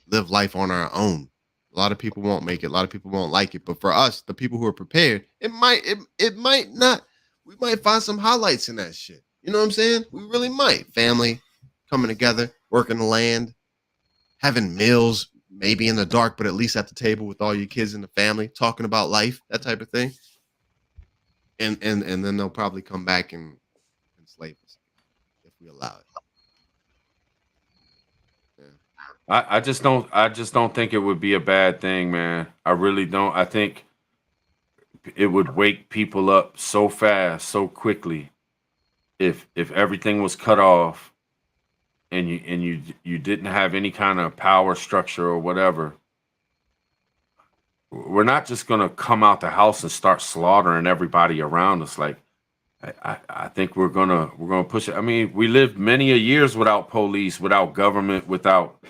S3: live life on our own. A lot of people won't make it. A lot of people won't like it. But for us, the people who are prepared, it might not. We might find some highlights in that shit. You know what I'm saying? We really might. Family coming together, working the land, having meals, maybe in the dark, but at least at the table with all your kids in the family, talking about life, that type of thing. And then they'll probably come back and enslave us if we allow it.
S1: I just don't think it would be a bad thing, man. I really don't. I think it would wake people up so fast, so quickly, if everything was cut off and you didn't have any kind of power structure or whatever. We're not just gonna come out the house and start slaughtering everybody around us. Like I think we're gonna push it. I mean, we lived many a years without police, without government, without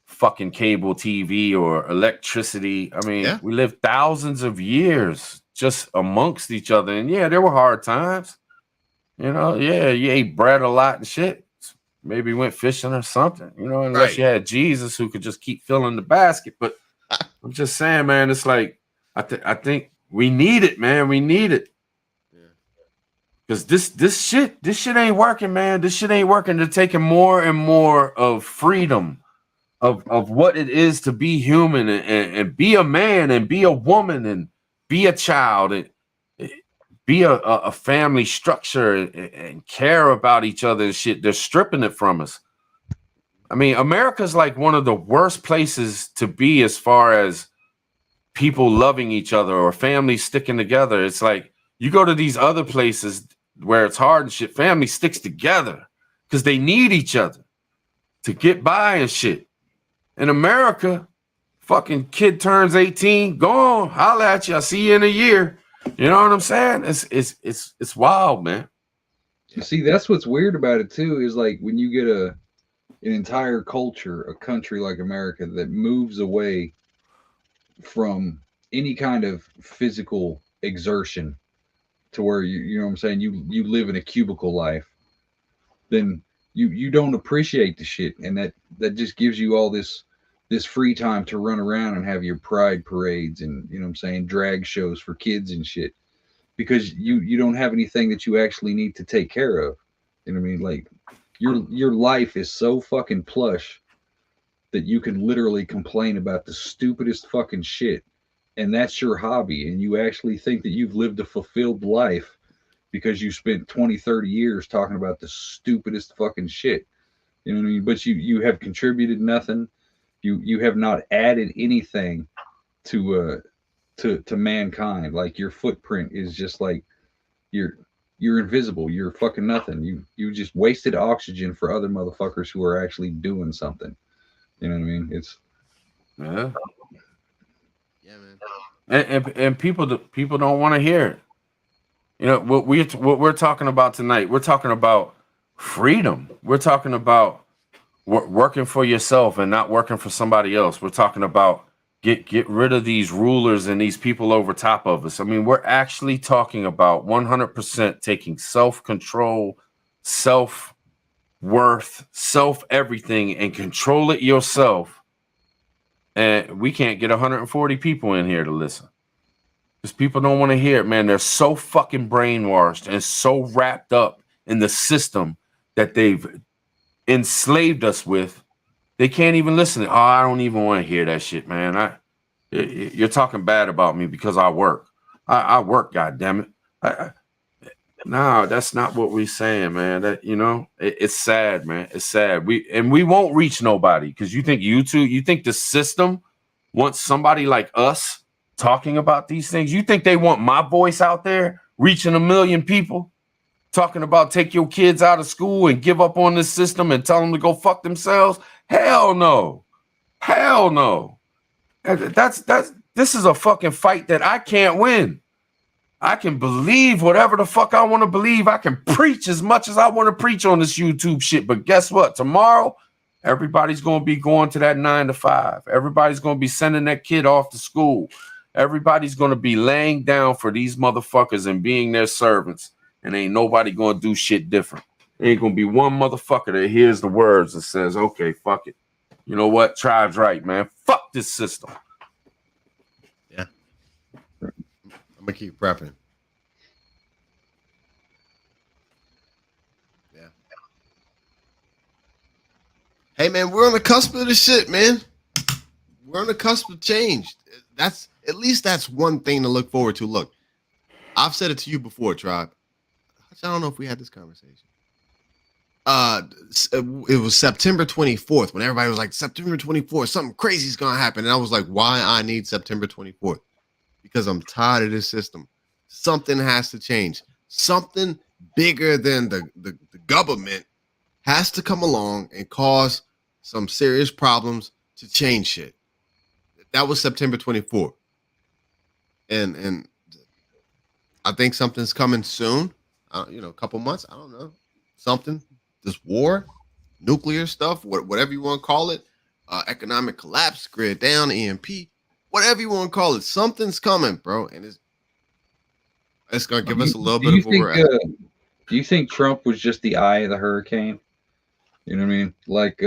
S1: fucking cable TV or electricity. I mean, we lived thousands of years just amongst each other. And yeah, there were hard times. You know, yeah, you ate bread a lot and shit. Maybe went fishing or something, unless you had Jesus who could just keep filling the basket. But I'm just saying, man, it's like, I think we need it, man. We need it. Because this shit ain't working, man. This shit ain't working. They're taking more and more of freedom of what it is to be human and be a man and be a woman and be a child and be a family structure and care about each other and shit. They're stripping it from us. I mean, America's like one of the worst places to be as far as people loving each other or families sticking together. It's like you go to these other places where it's hard and shit. Family sticks together because they need each other to get by and shit. In America, fucking kid turns 18, go on, holla at you. I'll see you in a year. You know what I'm saying? It's wild, man.
S4: You see, that's what's weird about it too, is like when you get an entire culture, a country like America that moves away from any kind of physical exertion to where you know what I'm saying, you live in a cubicle life, then you don't appreciate the shit, and that just gives you all this free time to run around and have your pride parades and, you know what I'm saying, drag shows for kids and shit. because you don't have anything that you actually need to take care of. You know what I mean? Like your life is so fucking plush that you can literally complain about the stupidest fucking shit, and that's your hobby, and you actually think that you've lived a fulfilled life because you spent 20, 30 years talking about the stupidest fucking shit. You know what I mean? But you have contributed nothing. You have not added anything to to mankind. Like your footprint is just like you're you're invisible. You're fucking nothing. You just wasted oxygen for other motherfuckers who are actually doing something. You know what I mean? It's
S1: Yeah.
S3: Yeah, man.
S1: And people don't want to hear it. You know what we're talking about tonight. We're talking about freedom. We're talking about working for yourself and not working for somebody else. We're talking about get rid of these rulers and these people over top of us. I mean, we're actually talking about 100% taking self-control, self-worth, self-everything, and control it yourself. And we can't get 140 people in here to listen. Because people don't want to hear it, man. They're so fucking brainwashed and so wrapped up in the system that they've enslaved us with. They can't even listen. Oh, I don't even want to hear that shit, man. You're talking bad about me because I work. I work, goddammit. No, that's not what we're saying, man. That it's sad, man. It's sad. We won't reach nobody because you think the system wants somebody like us talking about these things. You think they want my voice out there reaching 1 million people talking about take your kids out of school and give up on this system and tell them to go fuck themselves? Hell no. Hell no. This is a fucking fight that I can't win. I can believe whatever the fuck I want to believe. I can preach as much as I want to preach on this YouTube shit. But guess what? Tomorrow, everybody's going to be going to that 9 to 5. Everybody's going to be sending that kid off to school. Everybody's going to be laying down for these motherfuckers and being their servants. And ain't nobody going to do shit different. There ain't going to be one motherfucker that hears the words and says, okay, fuck it. You know what? Tribe's right, man. Fuck this system.
S3: Yeah. I'm going to keep prepping. Yeah. Hey, man, we're on the cusp of this shit, man. We're on the cusp of change. At least that's one thing to look forward to. Look, I've said it to you before, Tribe. I don't know if we had this conversation. It was September 24th when everybody was like, September 24th, something crazy is going to happen. And I was like, why I need September 24th? Because I'm tired of this system. Something has to change. Something bigger than the government has to come along and cause some serious problems to change shit. That was September 24th. And I think something's coming soon. A couple months. I don't know. Something. This war, nuclear stuff, whatever you want to call it, economic collapse, grid down, EMP, whatever you want to call it. Something's coming, bro. And it's going to give us a little bit of where we're at.
S4: Do you think Trump was just the eye of the hurricane? You know what I mean? Like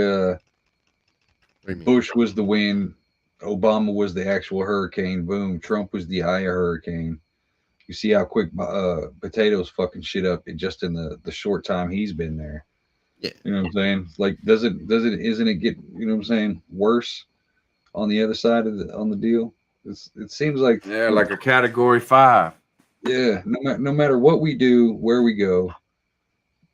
S4: Bush was the wind. Obama was the actual hurricane. Boom. Trump was the eye of hurricane. You see how quick Potatoes fucking shit up just in the short time he's been there.
S3: Yeah.
S4: You know what I'm saying? Like, isn't it get, you know what I'm saying, worse on the other side of on the deal? It seems like,
S1: yeah, like a category 5.
S4: Yeah. No matter what we do, where we go,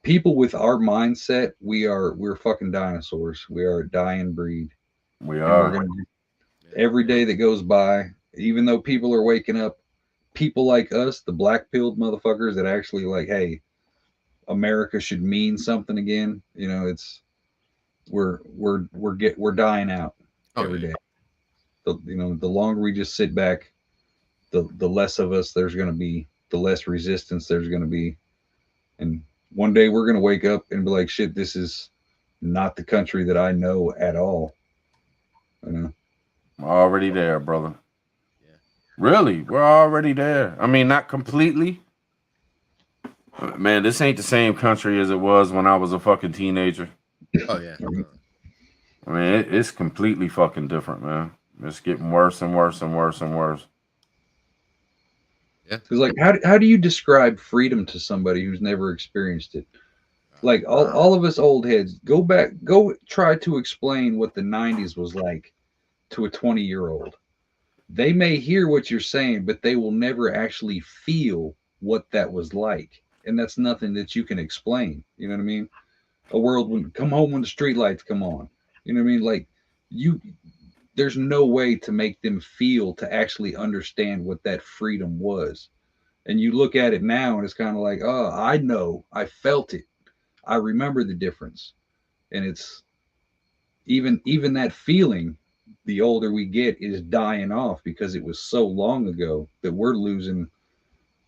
S4: people with our mindset, we're fucking dinosaurs. We are a dying breed.
S1: We are.
S4: Every day that goes by, even though people are waking up, people like us, the black-pilled motherfuckers that actually like, hey, America should mean something again. You know, we're dying out every day. The longer we just sit back, the less of us there's going to be, the less resistance there's going to be, and one day we're going to wake up and be like, shit, this is not the country that I know at all. You know,
S1: we're already there, brother. Yeah, really, we're already there. I mean, not completely. Man, this ain't the same country as it was when I was a fucking teenager.
S3: Oh, yeah.
S1: I mean, it's completely fucking different, man. It's getting worse and worse and worse and worse.
S4: Because like, how do you describe freedom to somebody who's never experienced it? Like all of us old heads, go try to explain what the 90s was like to a 20-year-old. They may hear what you're saying, but they will never actually feel what that was like. And that's nothing that you can explain. You know what I mean? A world when come home when the street lights come on. You know what I mean? Like you there's no way to make them feel to actually understand what that freedom was. And you look at it now and it's kind of like, oh, I know, I felt it. I remember the difference. And it's even that feeling, the older we get, is dying off because it was so long ago that we're losing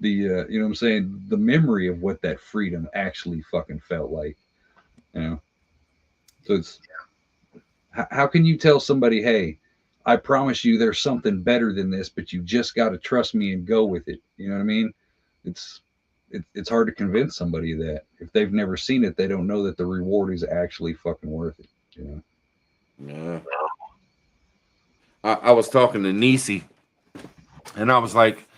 S4: the you know what I'm saying, the memory of what that freedom actually fucking felt like. You know? So it's how can you tell somebody, hey, I promise you there's something better than this, but you just got to trust me and go with it. You know what I mean? It's hard to convince somebody that if they've never seen it, they don't know that the reward is actually fucking worth it. You know?
S1: Yeah. I was talking to Nisi, and I was like,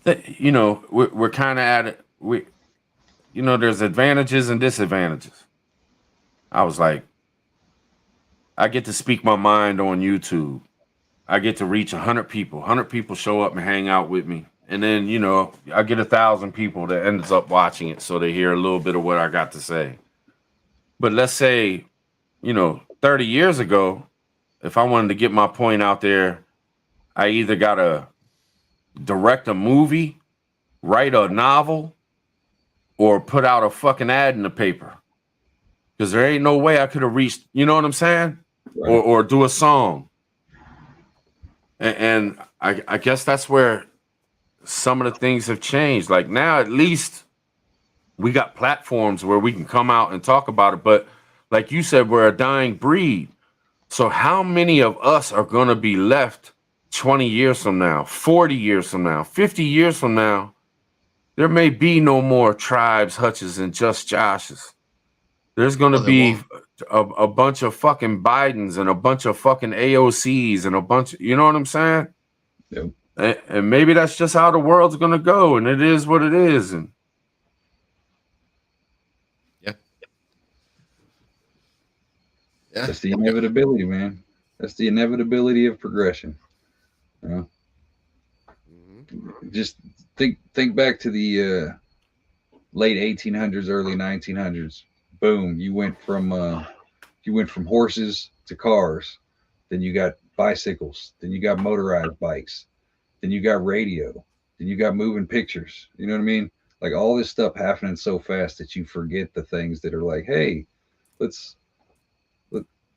S1: you know, we're kind of at it. You know, there's advantages and disadvantages. I was like, I get to speak my mind on YouTube. I get to reach 100 people. 100 people show up and hang out with me. And then, you know, I get 1,000 people that ends up watching it, so they hear a little bit of what I got to say. But let's say, you know, 30 years ago, if I wanted to get my point out there, I either got to direct a movie, write a novel, or put out a fucking ad in the paper. Because there ain't no way I could have reached, you know what I'm saying? Right. Or do a song. And I guess that's where some of the things have changed. Like now, at least we got platforms where we can come out and talk about it. But like you said, we're a dying breed. So how many of us are going to be left 20 years from now, 40 years from now, 50 years from now? There may be no more Tribes, Hutches, and Just Joshes. There's going to be a bunch of fucking Bidens and a bunch of fucking AOCs and a bunch of, you know what I'm saying? Yep. And maybe that's just how the world's going to go, and it is what it is. And
S3: yeah.
S4: That's the inevitability, man. That's the inevitability of progression. You know? Mm-hmm. Just think back to the late 1800s, early 1900s. Boom, you went from horses to cars, then you got bicycles, then you got motorized bikes, then you got radio, then you got moving pictures. You know what I mean? Like all this stuff happening so fast that you forget the things that are like, hey, let's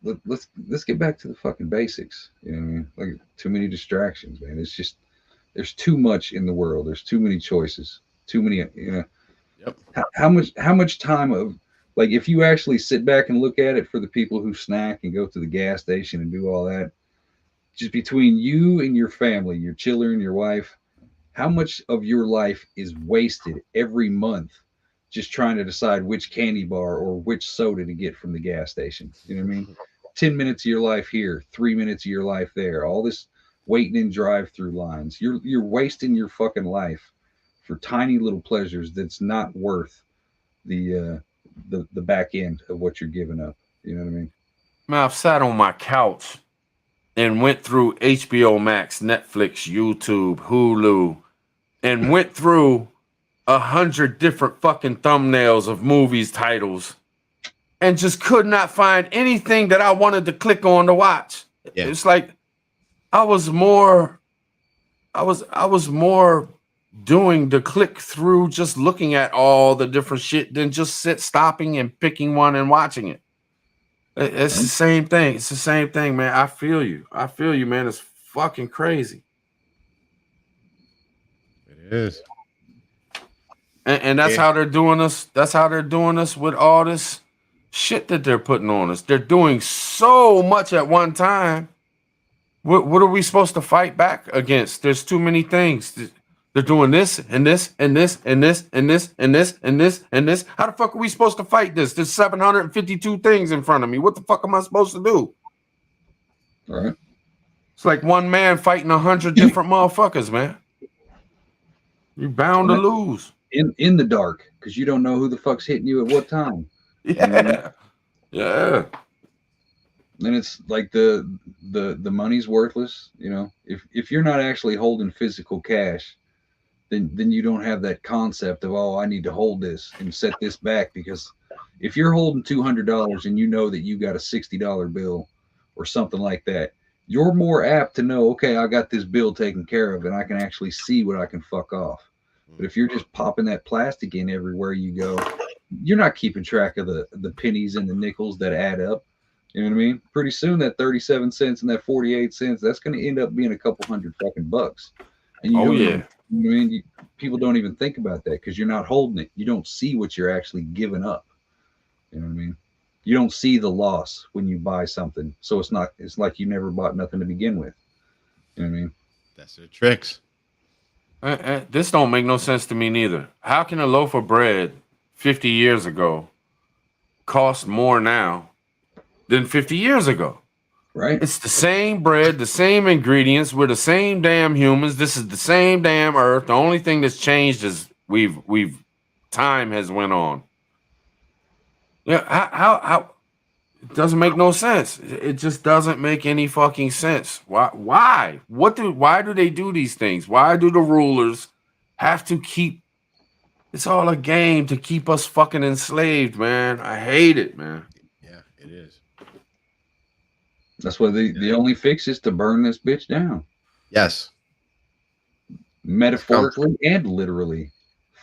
S4: get back to the fucking basics. You know what I mean? Like too many distractions, man. It's just there's too much in the world. There's too many choices. Too many, you know. Yep. How much time of, like, if you actually sit back and look at it, for the people who snack and go to the gas station and do all that, just between you and your family, your children, your wife, how much of your life is wasted every month just trying to decide which candy bar or which soda to get from the gas station? You know what I mean? 10 minutes of your life here, 3 minutes of your life there, all this waiting in drive-through lines. You're wasting your fucking life for tiny little pleasures that's not worth the back end of what you're giving up. You know what I mean?
S1: Man, I've sat on my couch and went through HBO Max, Netflix, YouTube, Hulu, and went through 100 different fucking thumbnails of movies titles and just could not find anything that I wanted to click on to watch. Yeah. It's like I was more doing the click through, just looking at all the different shit than just stopping and picking one and watching it. It's the same thing. It's the same thing, man. I feel you, man. It's fucking crazy.
S3: It is.
S1: And that's how they're doing us. That's how they're doing us with all this shit that they're putting on us. They're doing so much at one time. What are we supposed to fight back against? There's too many things. They're doing this and this and this and this and this and this and this and this. How the fuck are we supposed to fight this? There's 752 things in front of me. What the fuck am I supposed to do?
S4: All right.
S1: It's like one man fighting 100 different motherfuckers, man. You're bound to lose.
S4: In the dark, because you don't know who the fuck's hitting you at what time.
S1: Yeah. Yeah.
S4: And it's like the money's worthless. You know, if you're not actually holding physical cash, then you don't have that concept of, oh, I need to hold this and set this back, because if you're holding $200 and you know that you got a $60 bill or something like that, you're more apt to know, okay, I got this bill taken care of and I can actually see what I can fuck off. But if you're just popping that plastic in everywhere you go, you're not keeping track of the pennies and the nickels that add up. You know what I mean? Pretty soon that 37 cents and that 48 cents, that's going to end up being a couple hundred fucking bucks. And you
S1: Oh,
S4: don't
S1: yeah.
S4: even, you know what I mean? People don't even think about that because you're not holding it. You don't see what you're actually giving up. You know what I mean? You don't see the loss when you buy something. So it's like you never bought nothing to begin with. You know what I mean?
S3: That's their tricks.
S1: This don't make no sense to me neither. How can a loaf of bread 50 years ago cost more now than 50 years ago?
S4: Right?
S1: It's the same bread, the same ingredients. We're the same damn humans. This is the same damn earth. The only thing that's changed is time has went on. Yeah, how it doesn't make no sense. It just doesn't make any fucking sense. Why? Why do they do these things? Why do the rulers have to keep? It's all a game to keep us fucking enslaved, man. I hate it, man.
S3: Yeah, it is.
S4: That's why the only fix is to burn this bitch down.
S3: Yes.
S4: Metaphorically and literally.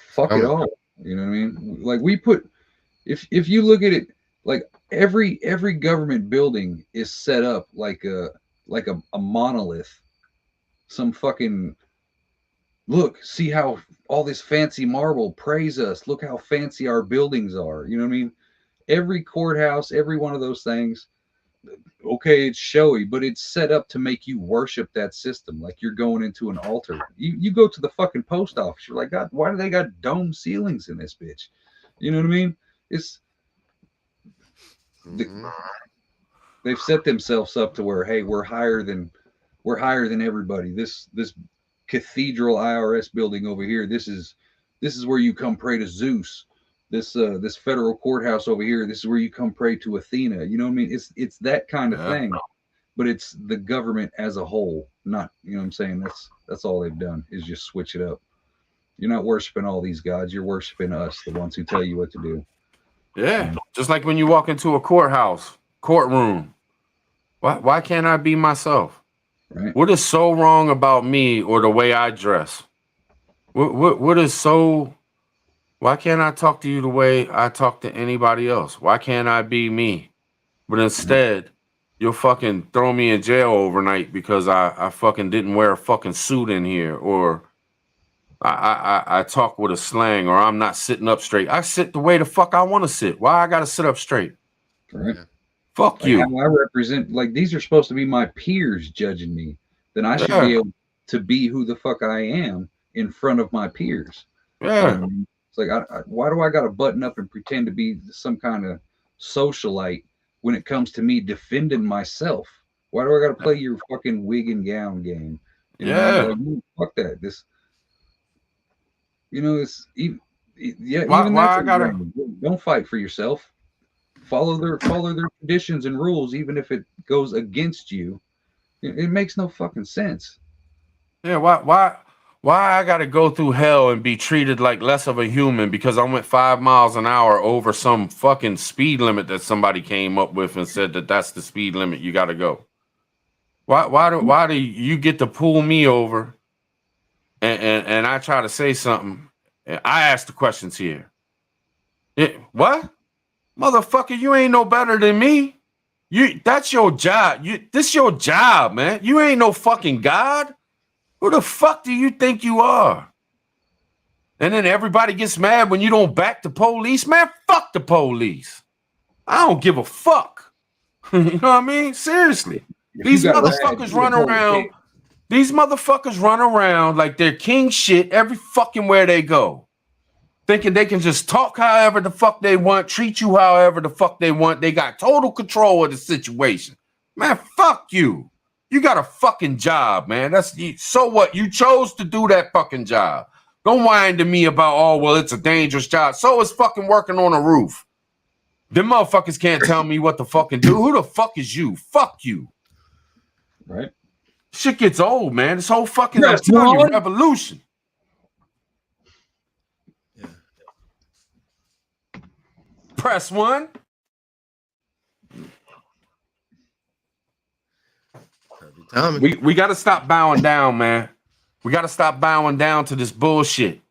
S4: Fuck it all. You know what I mean? Like we put, if you look at it, like every government building is set up like a monolith. Some fucking, look, see how all this fancy marble, praise us. Look how fancy our buildings are. You know what I mean? Every courthouse, every one of those things, okay, it's showy, but it's set up to make you worship that system like you're going into an altar. You go to the fucking post office, you're like, God, why do they got dome ceilings in this bitch? You know what I mean? It's they've set themselves up to where, hey, we're higher than everybody. This cathedral IRS building over here, this is where you come pray to Zeus. This federal courthouse over here, this is where you come pray to Athena. You know what I mean? It's that kind of thing, but it's the government as a whole, not, you know what I'm saying? That's all they've done is just switch it up. You're not worshiping all these gods, you're worshiping us, the ones who tell you what to do.
S1: Yeah, just like when you walk into a courtroom. Why can't I be myself?
S4: Right?
S1: What is so wrong about me or the way I dress? What is so? Why can't I talk to you the way I talk to anybody else? Why can't I be me? But instead, you'll fucking throw me in jail overnight because I fucking didn't wear a fucking suit in here, or I talk with a slang, or I'm not sitting up straight. I sit the way the fuck I want to sit. Why I gotta sit up straight?
S4: Right.
S1: Fuck
S4: like
S1: you.
S4: How I represent, like, these are supposed to be my peers judging me. Then I should be able to be who the fuck I am in front of my peers.
S1: Yeah.
S4: It's like, why do I got to button up and pretend to be some kind of socialite when it comes to me defending myself? Why do I got to play your fucking wig and gown game? You know, like, fuck that. This, you know, it's even
S1: why I gotta?
S4: Don't fight for yourself. Follow their traditions and rules, even if it goes against you. It makes no fucking sense.
S1: Yeah, why I gotta go through hell and be treated like less of a human because I went 5 miles an hour over some fucking speed limit that somebody came up with and said that that's the speed limit you gotta go? Why do you get to pull me over and I try to say something and I ask the questions here? What? Motherfucker, you ain't no better than me. That's your job. This your job, man. You ain't no fucking God. Who the fuck do you think you are? And then everybody gets mad when you don't back the police. Man, fuck the police. I don't give a fuck. You know what I mean? Seriously. These motherfuckers run around. These motherfuckers run around like they're king shit every fucking where they go. Thinking they can just talk however the fuck they want, treat you however the fuck they want. They got total control of the situation. Man, fuck you. You got a fucking job, man. So what? You chose to do that fucking job. Don't whine to me about, oh, well, it's a dangerous job. So is fucking working on a roof. Them motherfuckers can't tell me what to fucking do. Who the fuck is you? Fuck you.
S4: Right.
S1: Shit gets old, man. This whole fucking,
S4: Press
S1: I'm telling you,
S4: one.
S1: revolution.
S3: Yeah.
S1: Press one.
S3: Perfect timing.
S1: We got to stop bowing down, man. We got to stop bowing down to this bullshit.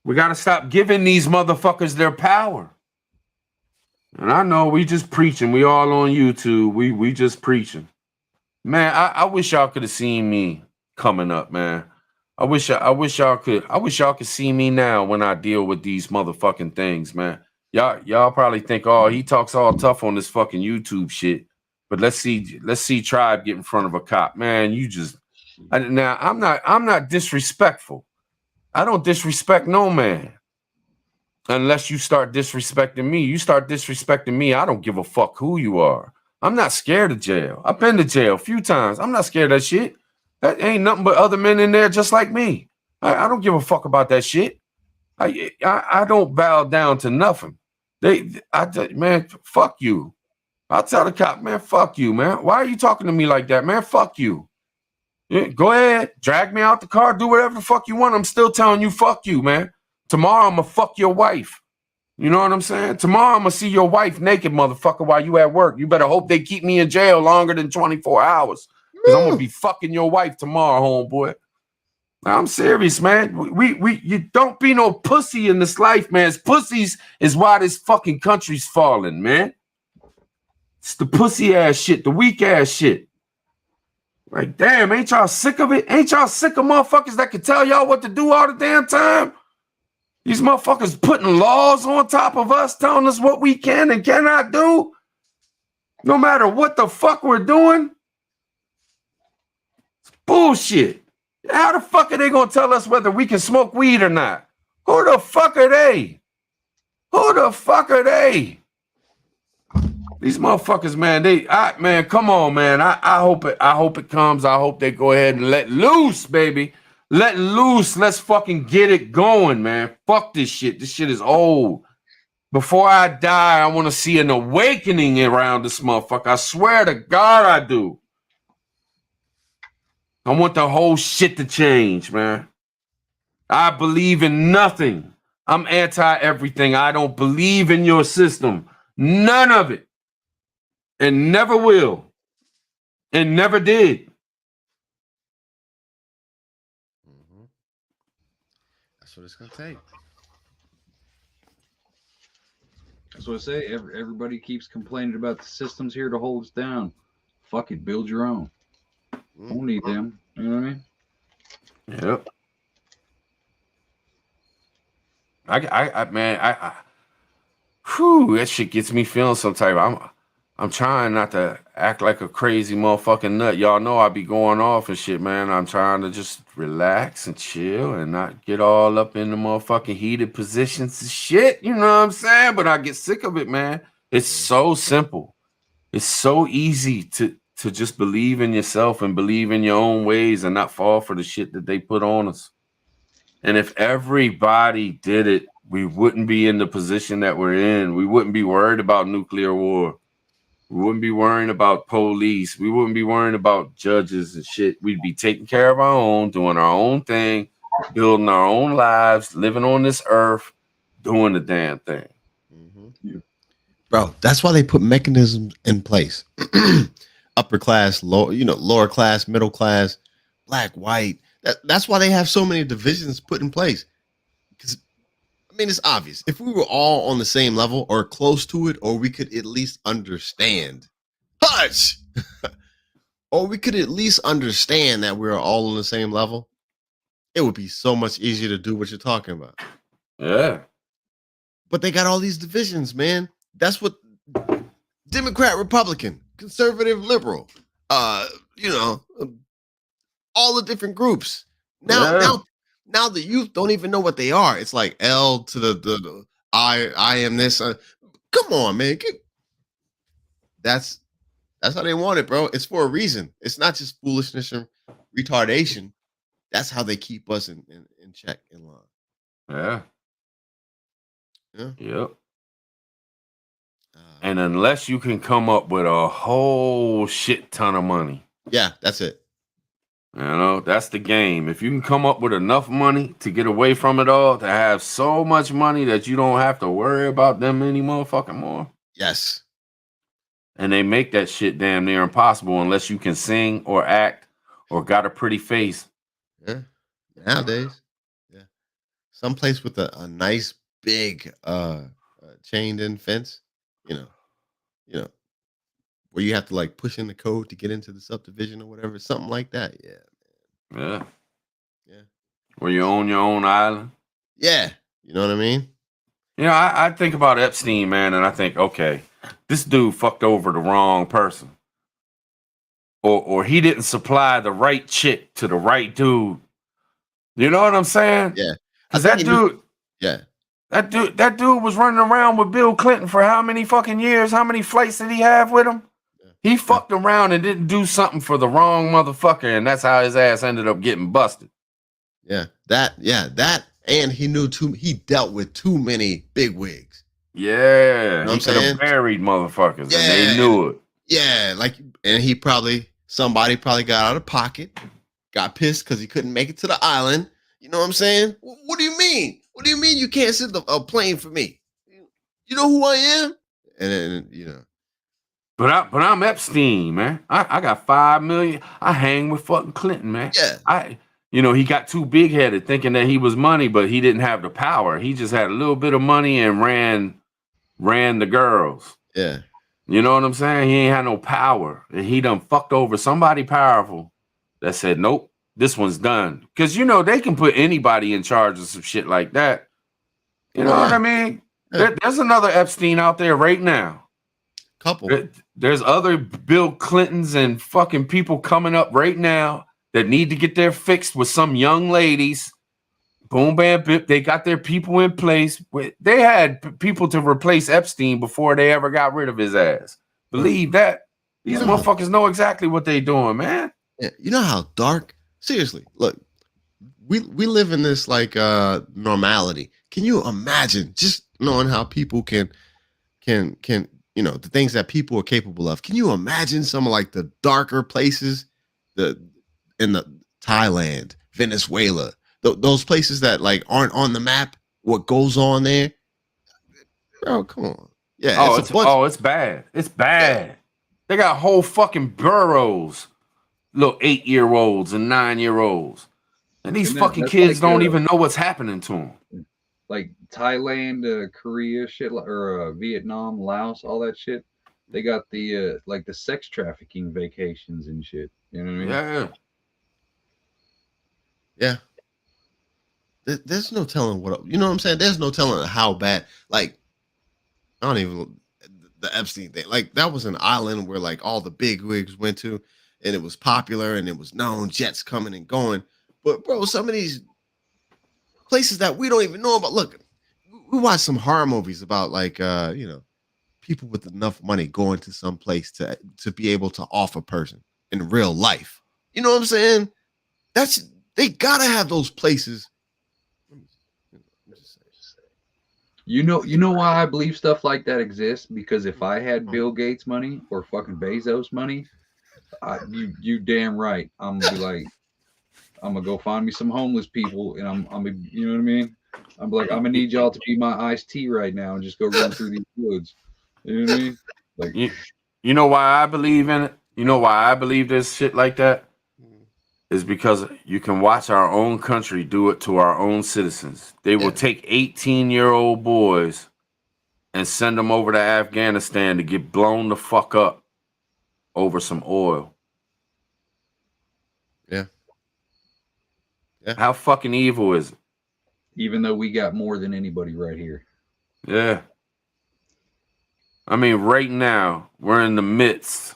S1: We got to stop giving these motherfuckers their power. And I know we just preaching. We all on YouTube. We just preaching. Man, I wish y'all could have seen me coming up, man. I wish y'all could see me now when I deal with these motherfucking things, man. Y'all probably think, oh, he talks all tough on this fucking YouTube shit. But let's see Tribe get in front of a cop. Man, now I'm not disrespectful. I don't disrespect no man. Unless you start disrespecting me. You start disrespecting me, I don't give a fuck who you are. I'm not scared of jail. I've been to jail a few times. I'm not scared of that shit. That ain't nothing but other men in there just like me. I don't give a fuck about that shit. I don't bow down to nothing. Man, fuck you. I'll tell the cop, man, fuck you, man. Why are you talking to me like that, man? Fuck you. Yeah, go ahead, drag me out the car, do whatever the fuck you want. I'm still telling you, fuck you, man. Tomorrow I'm gonna fuck your wife. You know what I'm saying? Tomorrow I'm gonna see your wife naked, motherfucker, while you at work. You better hope they keep me in jail longer than 24 hours. Because I'm gonna be fucking your wife tomorrow, homeboy. Now, I'm serious, man. You don't be no pussy in this life, man. Pussies is why this fucking country's falling, man. It's the pussy ass shit, the weak ass shit. Like, damn, ain't y'all sick of it? Ain't y'all sick of motherfuckers that can tell y'all what to do all the damn time? These motherfuckers putting laws on top of us, telling us what we can and cannot do, no matter what the fuck we're doing. It's bullshit. How the fuck are they gonna tell us whether we can smoke weed or not? Who the fuck are they? Who the fuck are they? These motherfuckers, man, man, come on, man. I hope it comes. I hope they go ahead and let loose, baby. Let loose. Let's fucking get it going, man. Fuck this shit. This shit is old. Before I die, I want to see an awakening around this motherfucker. I swear to God I do. I want the whole shit to change, man. I believe in nothing. I'm anti everything. I don't believe in your system. None of it. And never will. And never did.
S3: That's what it's gonna take.
S4: That's what I say. Everybody keeps complaining about the system's here to hold us down. Fuck it, build your own. Don't need them. You know what I mean?
S1: Yep. That shit gets me feeling some type. I'm trying not to act like a crazy motherfucking nut. Y'all know I be going off and shit, man. I'm trying to just relax and chill and not get all up in the motherfucking heated positions and shit. You know what I'm saying? But I get sick of it, man. It's so simple. It's so easy to just believe in yourself and believe in your own ways and not fall for the shit that they put on us. And if everybody did it, we wouldn't be in the position that we're in. We wouldn't be worried about nuclear war. We wouldn't be worrying about police. We wouldn't be worrying about judges and shit. We'd be taking care of our own, doing our own thing, building our own lives, living on this earth, doing the damn thing.
S3: Yeah. Bro, that's why they put mechanisms in place. Upper class, lower class, middle class, black, white. That's why they have so many divisions put in place. Because, I mean, it's obvious. If we were all on the same level or close to it, or we could at least understand, hush, or we could at least understand that we're all on the same level, it would be so much easier to do what you're talking about.
S1: Yeah.
S3: But they got all these divisions, man. That's what Democrat, Republican, conservative, liberal, all the different groups. Now the youth don't even know what they are. It's like L to the I am this. Come on, man. That's how they want it, bro. It's for a reason. It's not just foolishness and retardation. That's how they keep us in check, in line.
S1: Yeah.
S3: Yeah.
S1: Yep.
S3: Uh,
S1: And unless you can come up with a whole shit ton of money,
S3: yeah, that's it.
S1: that's the game. If you can come up with enough money to get away from it all, to have so much money that you don't have to worry about them any motherfucking more.
S3: Yes.
S1: And they make that shit damn near impossible unless you can sing or act or got a pretty face.
S3: Yeah. Nowadays. Yeah. Someplace with a nice big chained in fence, you know, you know, where you have to like push in the code to get into the subdivision or whatever, something like that. Yeah.
S1: Yeah.
S3: Yeah.
S1: Where you own your own island.
S3: Yeah. You know what I mean?
S1: I think about Epstein, man, and I think, okay, this dude fucked over the wrong person. Or he didn't supply the right chick to the right dude. You know what I'm saying?
S3: Yeah. I
S1: Because
S3: think he knew, yeah.
S1: that dude was running around with Bill Clinton for how many fucking years? How many flights did he have with him?
S3: Yeah.
S1: He fucked around and didn't do something for the wrong motherfucker, and that's how his ass ended up getting busted.
S3: Yeah. That and he dealt with too many big wigs.
S1: Yeah,
S3: You know
S1: he could have buried motherfuckers, and they knew it.
S3: Yeah, like, and somebody probably got out of pocket, got pissed because he couldn't make it to the island. You know what I'm saying? What do you mean? What do you mean you can't sit a plane for me? You know who I am? And then,
S1: But I'm Epstein, man. I got 5 million. I hang with fucking Clinton, man.
S3: yeah.
S1: He got too big headed thinking that he was money, but he didn't have the power. He just had a little bit of money and ran the girls.
S3: Yeah.
S1: You know what I'm saying? He ain't had no power. And he done fucked over somebody powerful that said, nope, this one's done. Because, they can put anybody in charge of some shit like that. You know what I mean?
S3: Yeah.
S1: There's another Epstein out there right now.
S3: Couple.
S1: There's other Bill Clintons and fucking people coming up right now that need to get their fixed with some young ladies. Boom, bam, bip. They got their people in place. They had people to replace Epstein before they ever got rid of his ass. Believe that. These motherfuckers know exactly what they doing, man.
S3: Yeah. You know how dark? Seriously, look, we live in this like normality. Can you imagine just knowing how people can the things that people are capable of? Can you imagine some of like the darker places, in the Thailand, Venezuela, those places that like aren't on the map? What goes on there, bro? Come on, yeah.
S1: It's bad. It's bad. Yeah. They got whole fucking burrows, little 8-year-olds and 9-year-olds, and these fucking kids don't even know what's happening to them.
S4: Like Thailand, Korea, shit, or Vietnam, Laos, all that shit. They got the like the sex trafficking vacations and shit. You know what I
S1: mean?
S3: Yeah. There's no telling what, you know what I'm saying? There's no telling how bad. Like, I don't even, the Epstein thing. Like, that was an island where like all the big wigs went to, and it was popular and it was known, jets coming and going. But bro, some of these places that we don't even know about. Look, we watch some horror movies about like people with enough money going to some place to be able to off a person in real life. You know what I'm saying? They gotta have those places.
S4: You know why I believe stuff like that exists? Because if I had Bill Gates money or fucking Bezos money, you damn right, I'm gonna be like, I'm gonna go find me some homeless people, and I'm gonna, you know what I mean? I'm like, I'm gonna need y'all to be my iced tea right now and just go run through these woods. You know what I mean? Like,
S1: you know why I believe in it? You know why I believe this shit like that? Is because you can watch our own country do it to our own citizens. They will take 18-year-old boys and send them over to Afghanistan to get blown the fuck up over some oil.
S3: Yeah.
S1: How fucking evil is it?
S4: Even though we got more than anybody right here.
S1: Yeah. I mean, right now, we're in the midst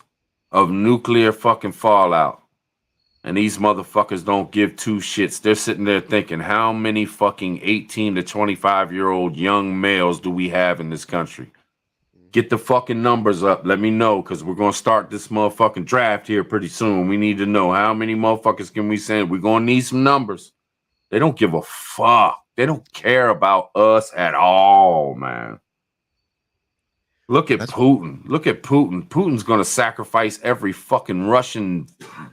S1: of nuclear fucking fallout. And these motherfuckers don't give two shits. They're sitting there thinking, how many fucking 18 to 25-year-old young males do we have in this country? Get the fucking numbers up. Let me know, because we're going to start this motherfucking draft here pretty soon. We need to know how many motherfuckers can we send. We're going to need some numbers. They don't give a fuck. They don't care about us at all, man. Look at Putin. Look at Putin. Putin's going to sacrifice every fucking Russian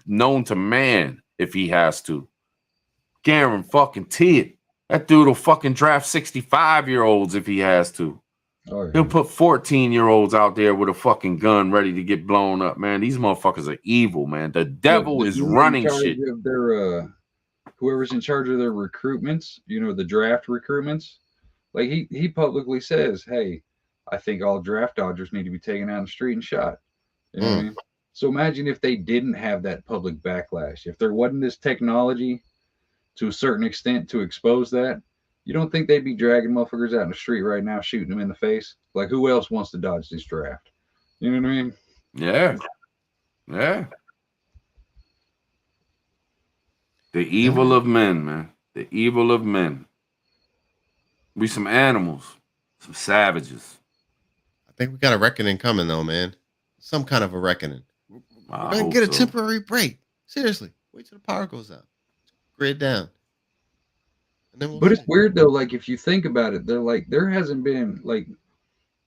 S1: known to man if he has to. Guarantee it. That dude will fucking draft 65-year-olds if he has to.
S4: Oh, yeah.
S1: He'll put 14-year-olds out there with a fucking gun ready to get blown up, man. These motherfuckers are evil, man. The devil is running shit.
S4: Of their, whoever's in charge of their recruitments, the draft recruitments, like he publicly says, hey, I think all draft dodgers need to be taken out on the street and shot. You know what I mean? So imagine if they didn't have that public backlash. If there wasn't this technology to a certain extent to expose that, you don't think they'd be dragging motherfuckers out in the street right now, shooting them in the face? Like, who else wants to dodge this draft? You know what I mean?
S1: Yeah. Yeah. The evil of men, man. The evil of men. We some animals, some savages.
S3: I think we got a reckoning coming, though, man. Some kind of a reckoning. We're going to get a temporary break. Seriously. Wait till the power goes out. Grid down. And then
S4: but it's weird, though. Like, if you think about it, they're like, there hasn't been, like,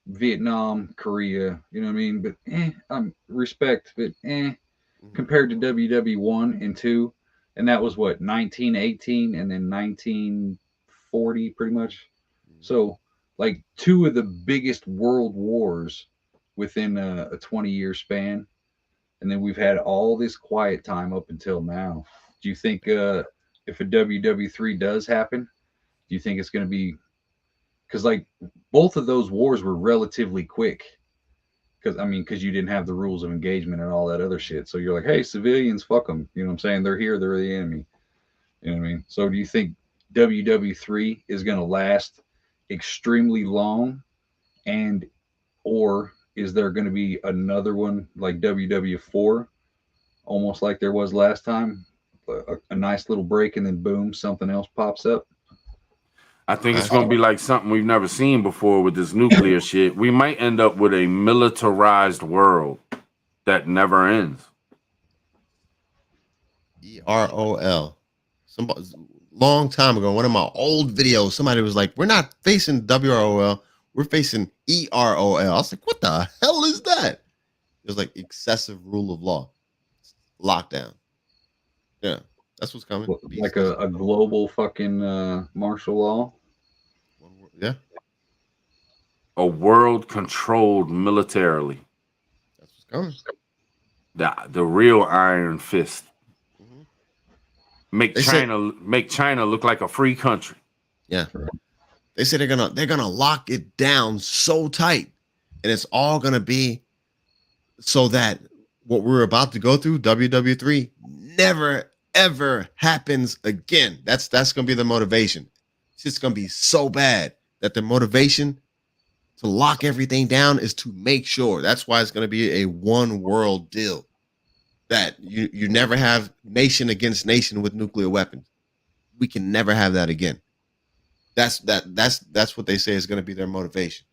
S4: Vietnam, Korea, you know what I mean? But, respect, but, compared to WW1 and 2. And that was, what, 1918 and then 1940, pretty much. So, like, two of the biggest world wars within a 20-year span. And then we've had all this quiet time up until now. Do you think if a WW3 does happen, do you think it's going to be... Because, like, both of those wars were relatively quick. Because you didn't have the rules of engagement and all that other shit. So you're like, hey, civilians, fuck them. You know what I'm saying? They're here. They're the enemy. You know what I mean? So do you think WW3 is going to last extremely long? Or is there going to be another one like WW4, almost like there was last time? A nice little break and then boom, something else pops up.
S1: I think it's going to be like something we've never seen before with this nuclear shit. We might end up with a militarized world that never ends.
S3: EROL. Long time ago, one of my old videos, somebody was like, we're not facing WROL, we're facing EROL. I was like, what the hell is that? It was like excessive rule of law. Lockdown. Yeah, that's what's coming.
S4: Like a global fucking martial law.
S3: Yeah.
S1: A world controlled militarily.
S3: That's what's
S1: coming. The real Iron Fist.
S3: Mm-hmm.
S1: Make China look like a free country.
S3: Yeah. They say they're gonna lock it down so tight, and it's all gonna be so that what we're about to go through, WW3, never ever happens again. That's gonna be the motivation. It's just gonna be so bad that the motivation to lock everything down is to make sure. That's why it's gonna be a one world deal. That you never have nation against nation with nuclear weapons. We can never have that again. That's what they say is gonna be their motivation.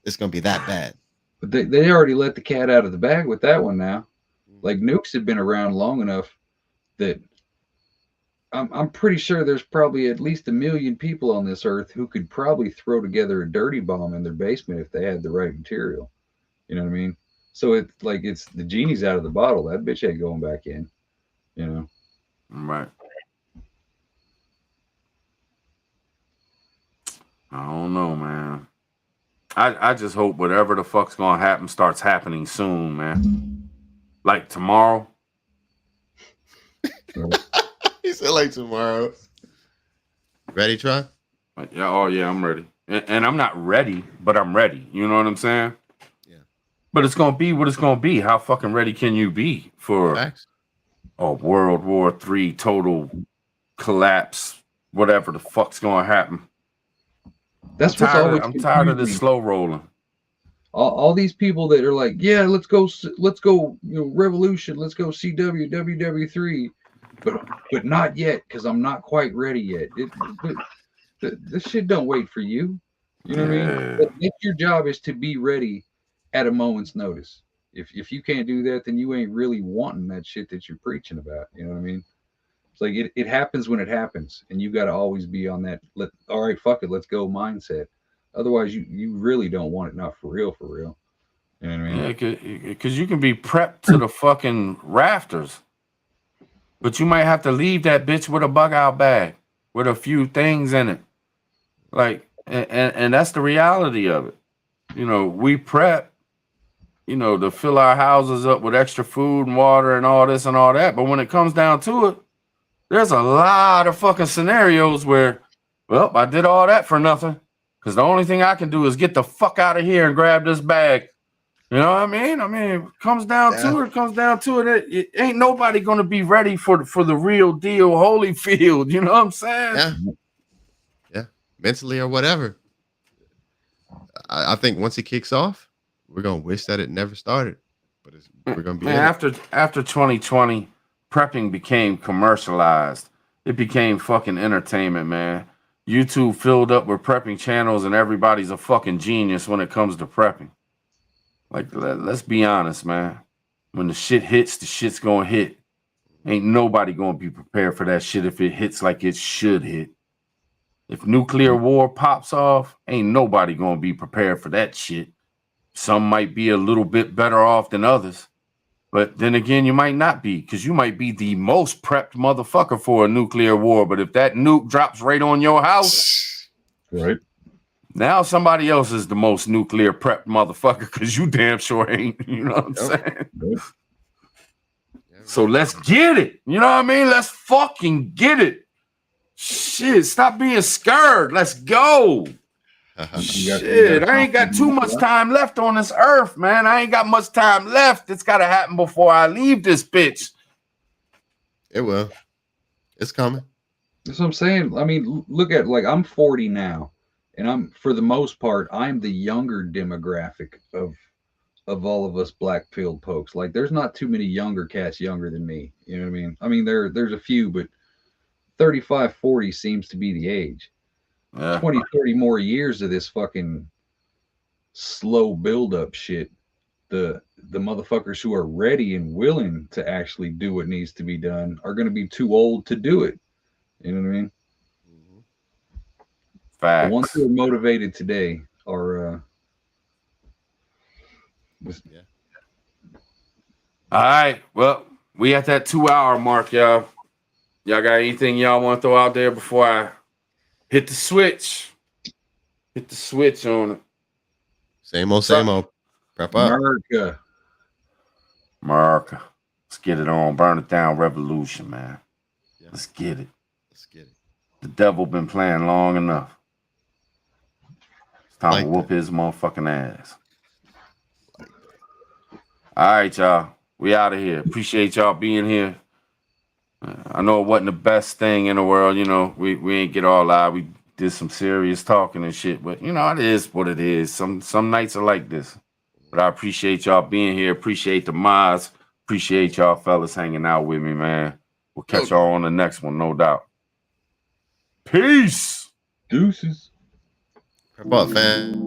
S3: It's gonna be that bad.
S4: But they already let the cat out of the bag with that one now. Like, nukes have been around long enough that I'm pretty sure there's probably at least 1 million people on this earth who could probably throw together a dirty bomb in their basement if they had the right material. You know what I mean? So it's the genie's out of the bottle. That bitch ain't going back in. You know?
S1: Right. I don't know, man. I just hope whatever the fuck's gonna happen starts happening soon, man. Like tomorrow.
S3: He said like tomorrow. Ready, Try?
S1: Yeah, oh yeah, I'm ready. And I'm not ready, but I'm ready. You know what I'm saying?
S3: Yeah.
S1: But it's gonna be what it's gonna be. How fucking ready can you be for a World War III total collapse? Whatever the fuck's gonna happen. I'm tired of this slow rolling.
S4: All these people that are like, yeah, let's go, revolution, let's go CW, WW3, but not yet, because I'm not quite ready yet. This shit don't wait for you. You know what I mean? But your job is to be ready at a moment's notice. If you can't do that, then you ain't really wanting that shit that you're preaching about. You know what I mean? It's like it happens when it happens, and you got to always be on that. All right, fuck it, let's go mindset. Otherwise, you really don't want it. Not for real, for real. You know what I mean?
S1: Yeah, because you can be prepped to the fucking rafters, but you might have to leave that bitch with a bug out bag with a few things in it. Like, and that's the reality of it. You know, we prep, you know, to fill our houses up with extra food and water and all this and all that. But when it comes down to it, there's a lot of fucking scenarios where, well, I did all that for nothing. Because the only thing I can do is get the fuck out of here and grab this bag. You know what I mean? I mean, it comes down to it. It comes down to it. It ain't nobody going to be ready for the real deal Holyfield. You know what I'm saying?
S3: Yeah. Yeah. Mentally or whatever. I think once it kicks off, we're going to wish that it never started. But we're going to be
S1: after 2020, prepping became commercialized. It became fucking entertainment, man. YouTube filled up with prepping channels and everybody's a fucking genius when it comes to prepping. Like, let's be honest, man. When the shit hits, the shit's gonna hit. Ain't nobody gonna be prepared for that shit if it hits like it should hit. If nuclear war pops off, ain't nobody gonna be prepared for that shit. Some might be a little bit better off than others. But then again, you might not be, because you might be the most prepped motherfucker for a nuclear war. But if that nuke drops right on your house,
S4: right?
S1: Now somebody else is the most nuclear prepped motherfucker because you damn sure ain't. You know what I'm saying?
S4: Right.
S1: So let's get it. You know what I mean? Let's fucking get it. Shit, stop being scared. Let's go. Shit, I ain't got too much time left on this earth, man. I ain't got much time left. It's got to happen before I leave this bitch.
S3: It will. It's coming.
S4: That's what I'm saying. I mean, look at, like, I'm 40 now. And I'm, for the most part, I'm the younger demographic of all of us black-pilled pokes. Like, there's not too many younger cats younger than me. You know what I mean? I mean, there's a few, but 35, 40 seems to be the age. 20, 30 more years of this fucking slow build-up shit. The motherfuckers who are ready and willing to actually do what needs to be done are going to be too old to do it. You know what I mean?
S1: Facts.
S4: The ones who are motivated today are
S1: All right. Well, we at that 2-hour mark, y'all. Y'all got anything y'all want to throw out there before I hit the switch? Hit the switch on it.
S3: Same old. Prep up.
S1: America. Let's get it on. Burn it down revolution, man. Yeah. Let's get it. The devil been playing long enough. It's time to whoop his motherfucking ass. All right, y'all. We out of here. Appreciate y'all being here. I know it wasn't the best thing in the world. You know, we ain't get all out. We did some serious talking and shit. But, you know, it is what it is. Some nights are like this. But I appreciate y'all being here. Appreciate the mods. Appreciate y'all fellas hanging out with me, man. We'll catch y'all on the next one, no doubt. Peace.
S4: Deuces.
S3: Prep up, fam.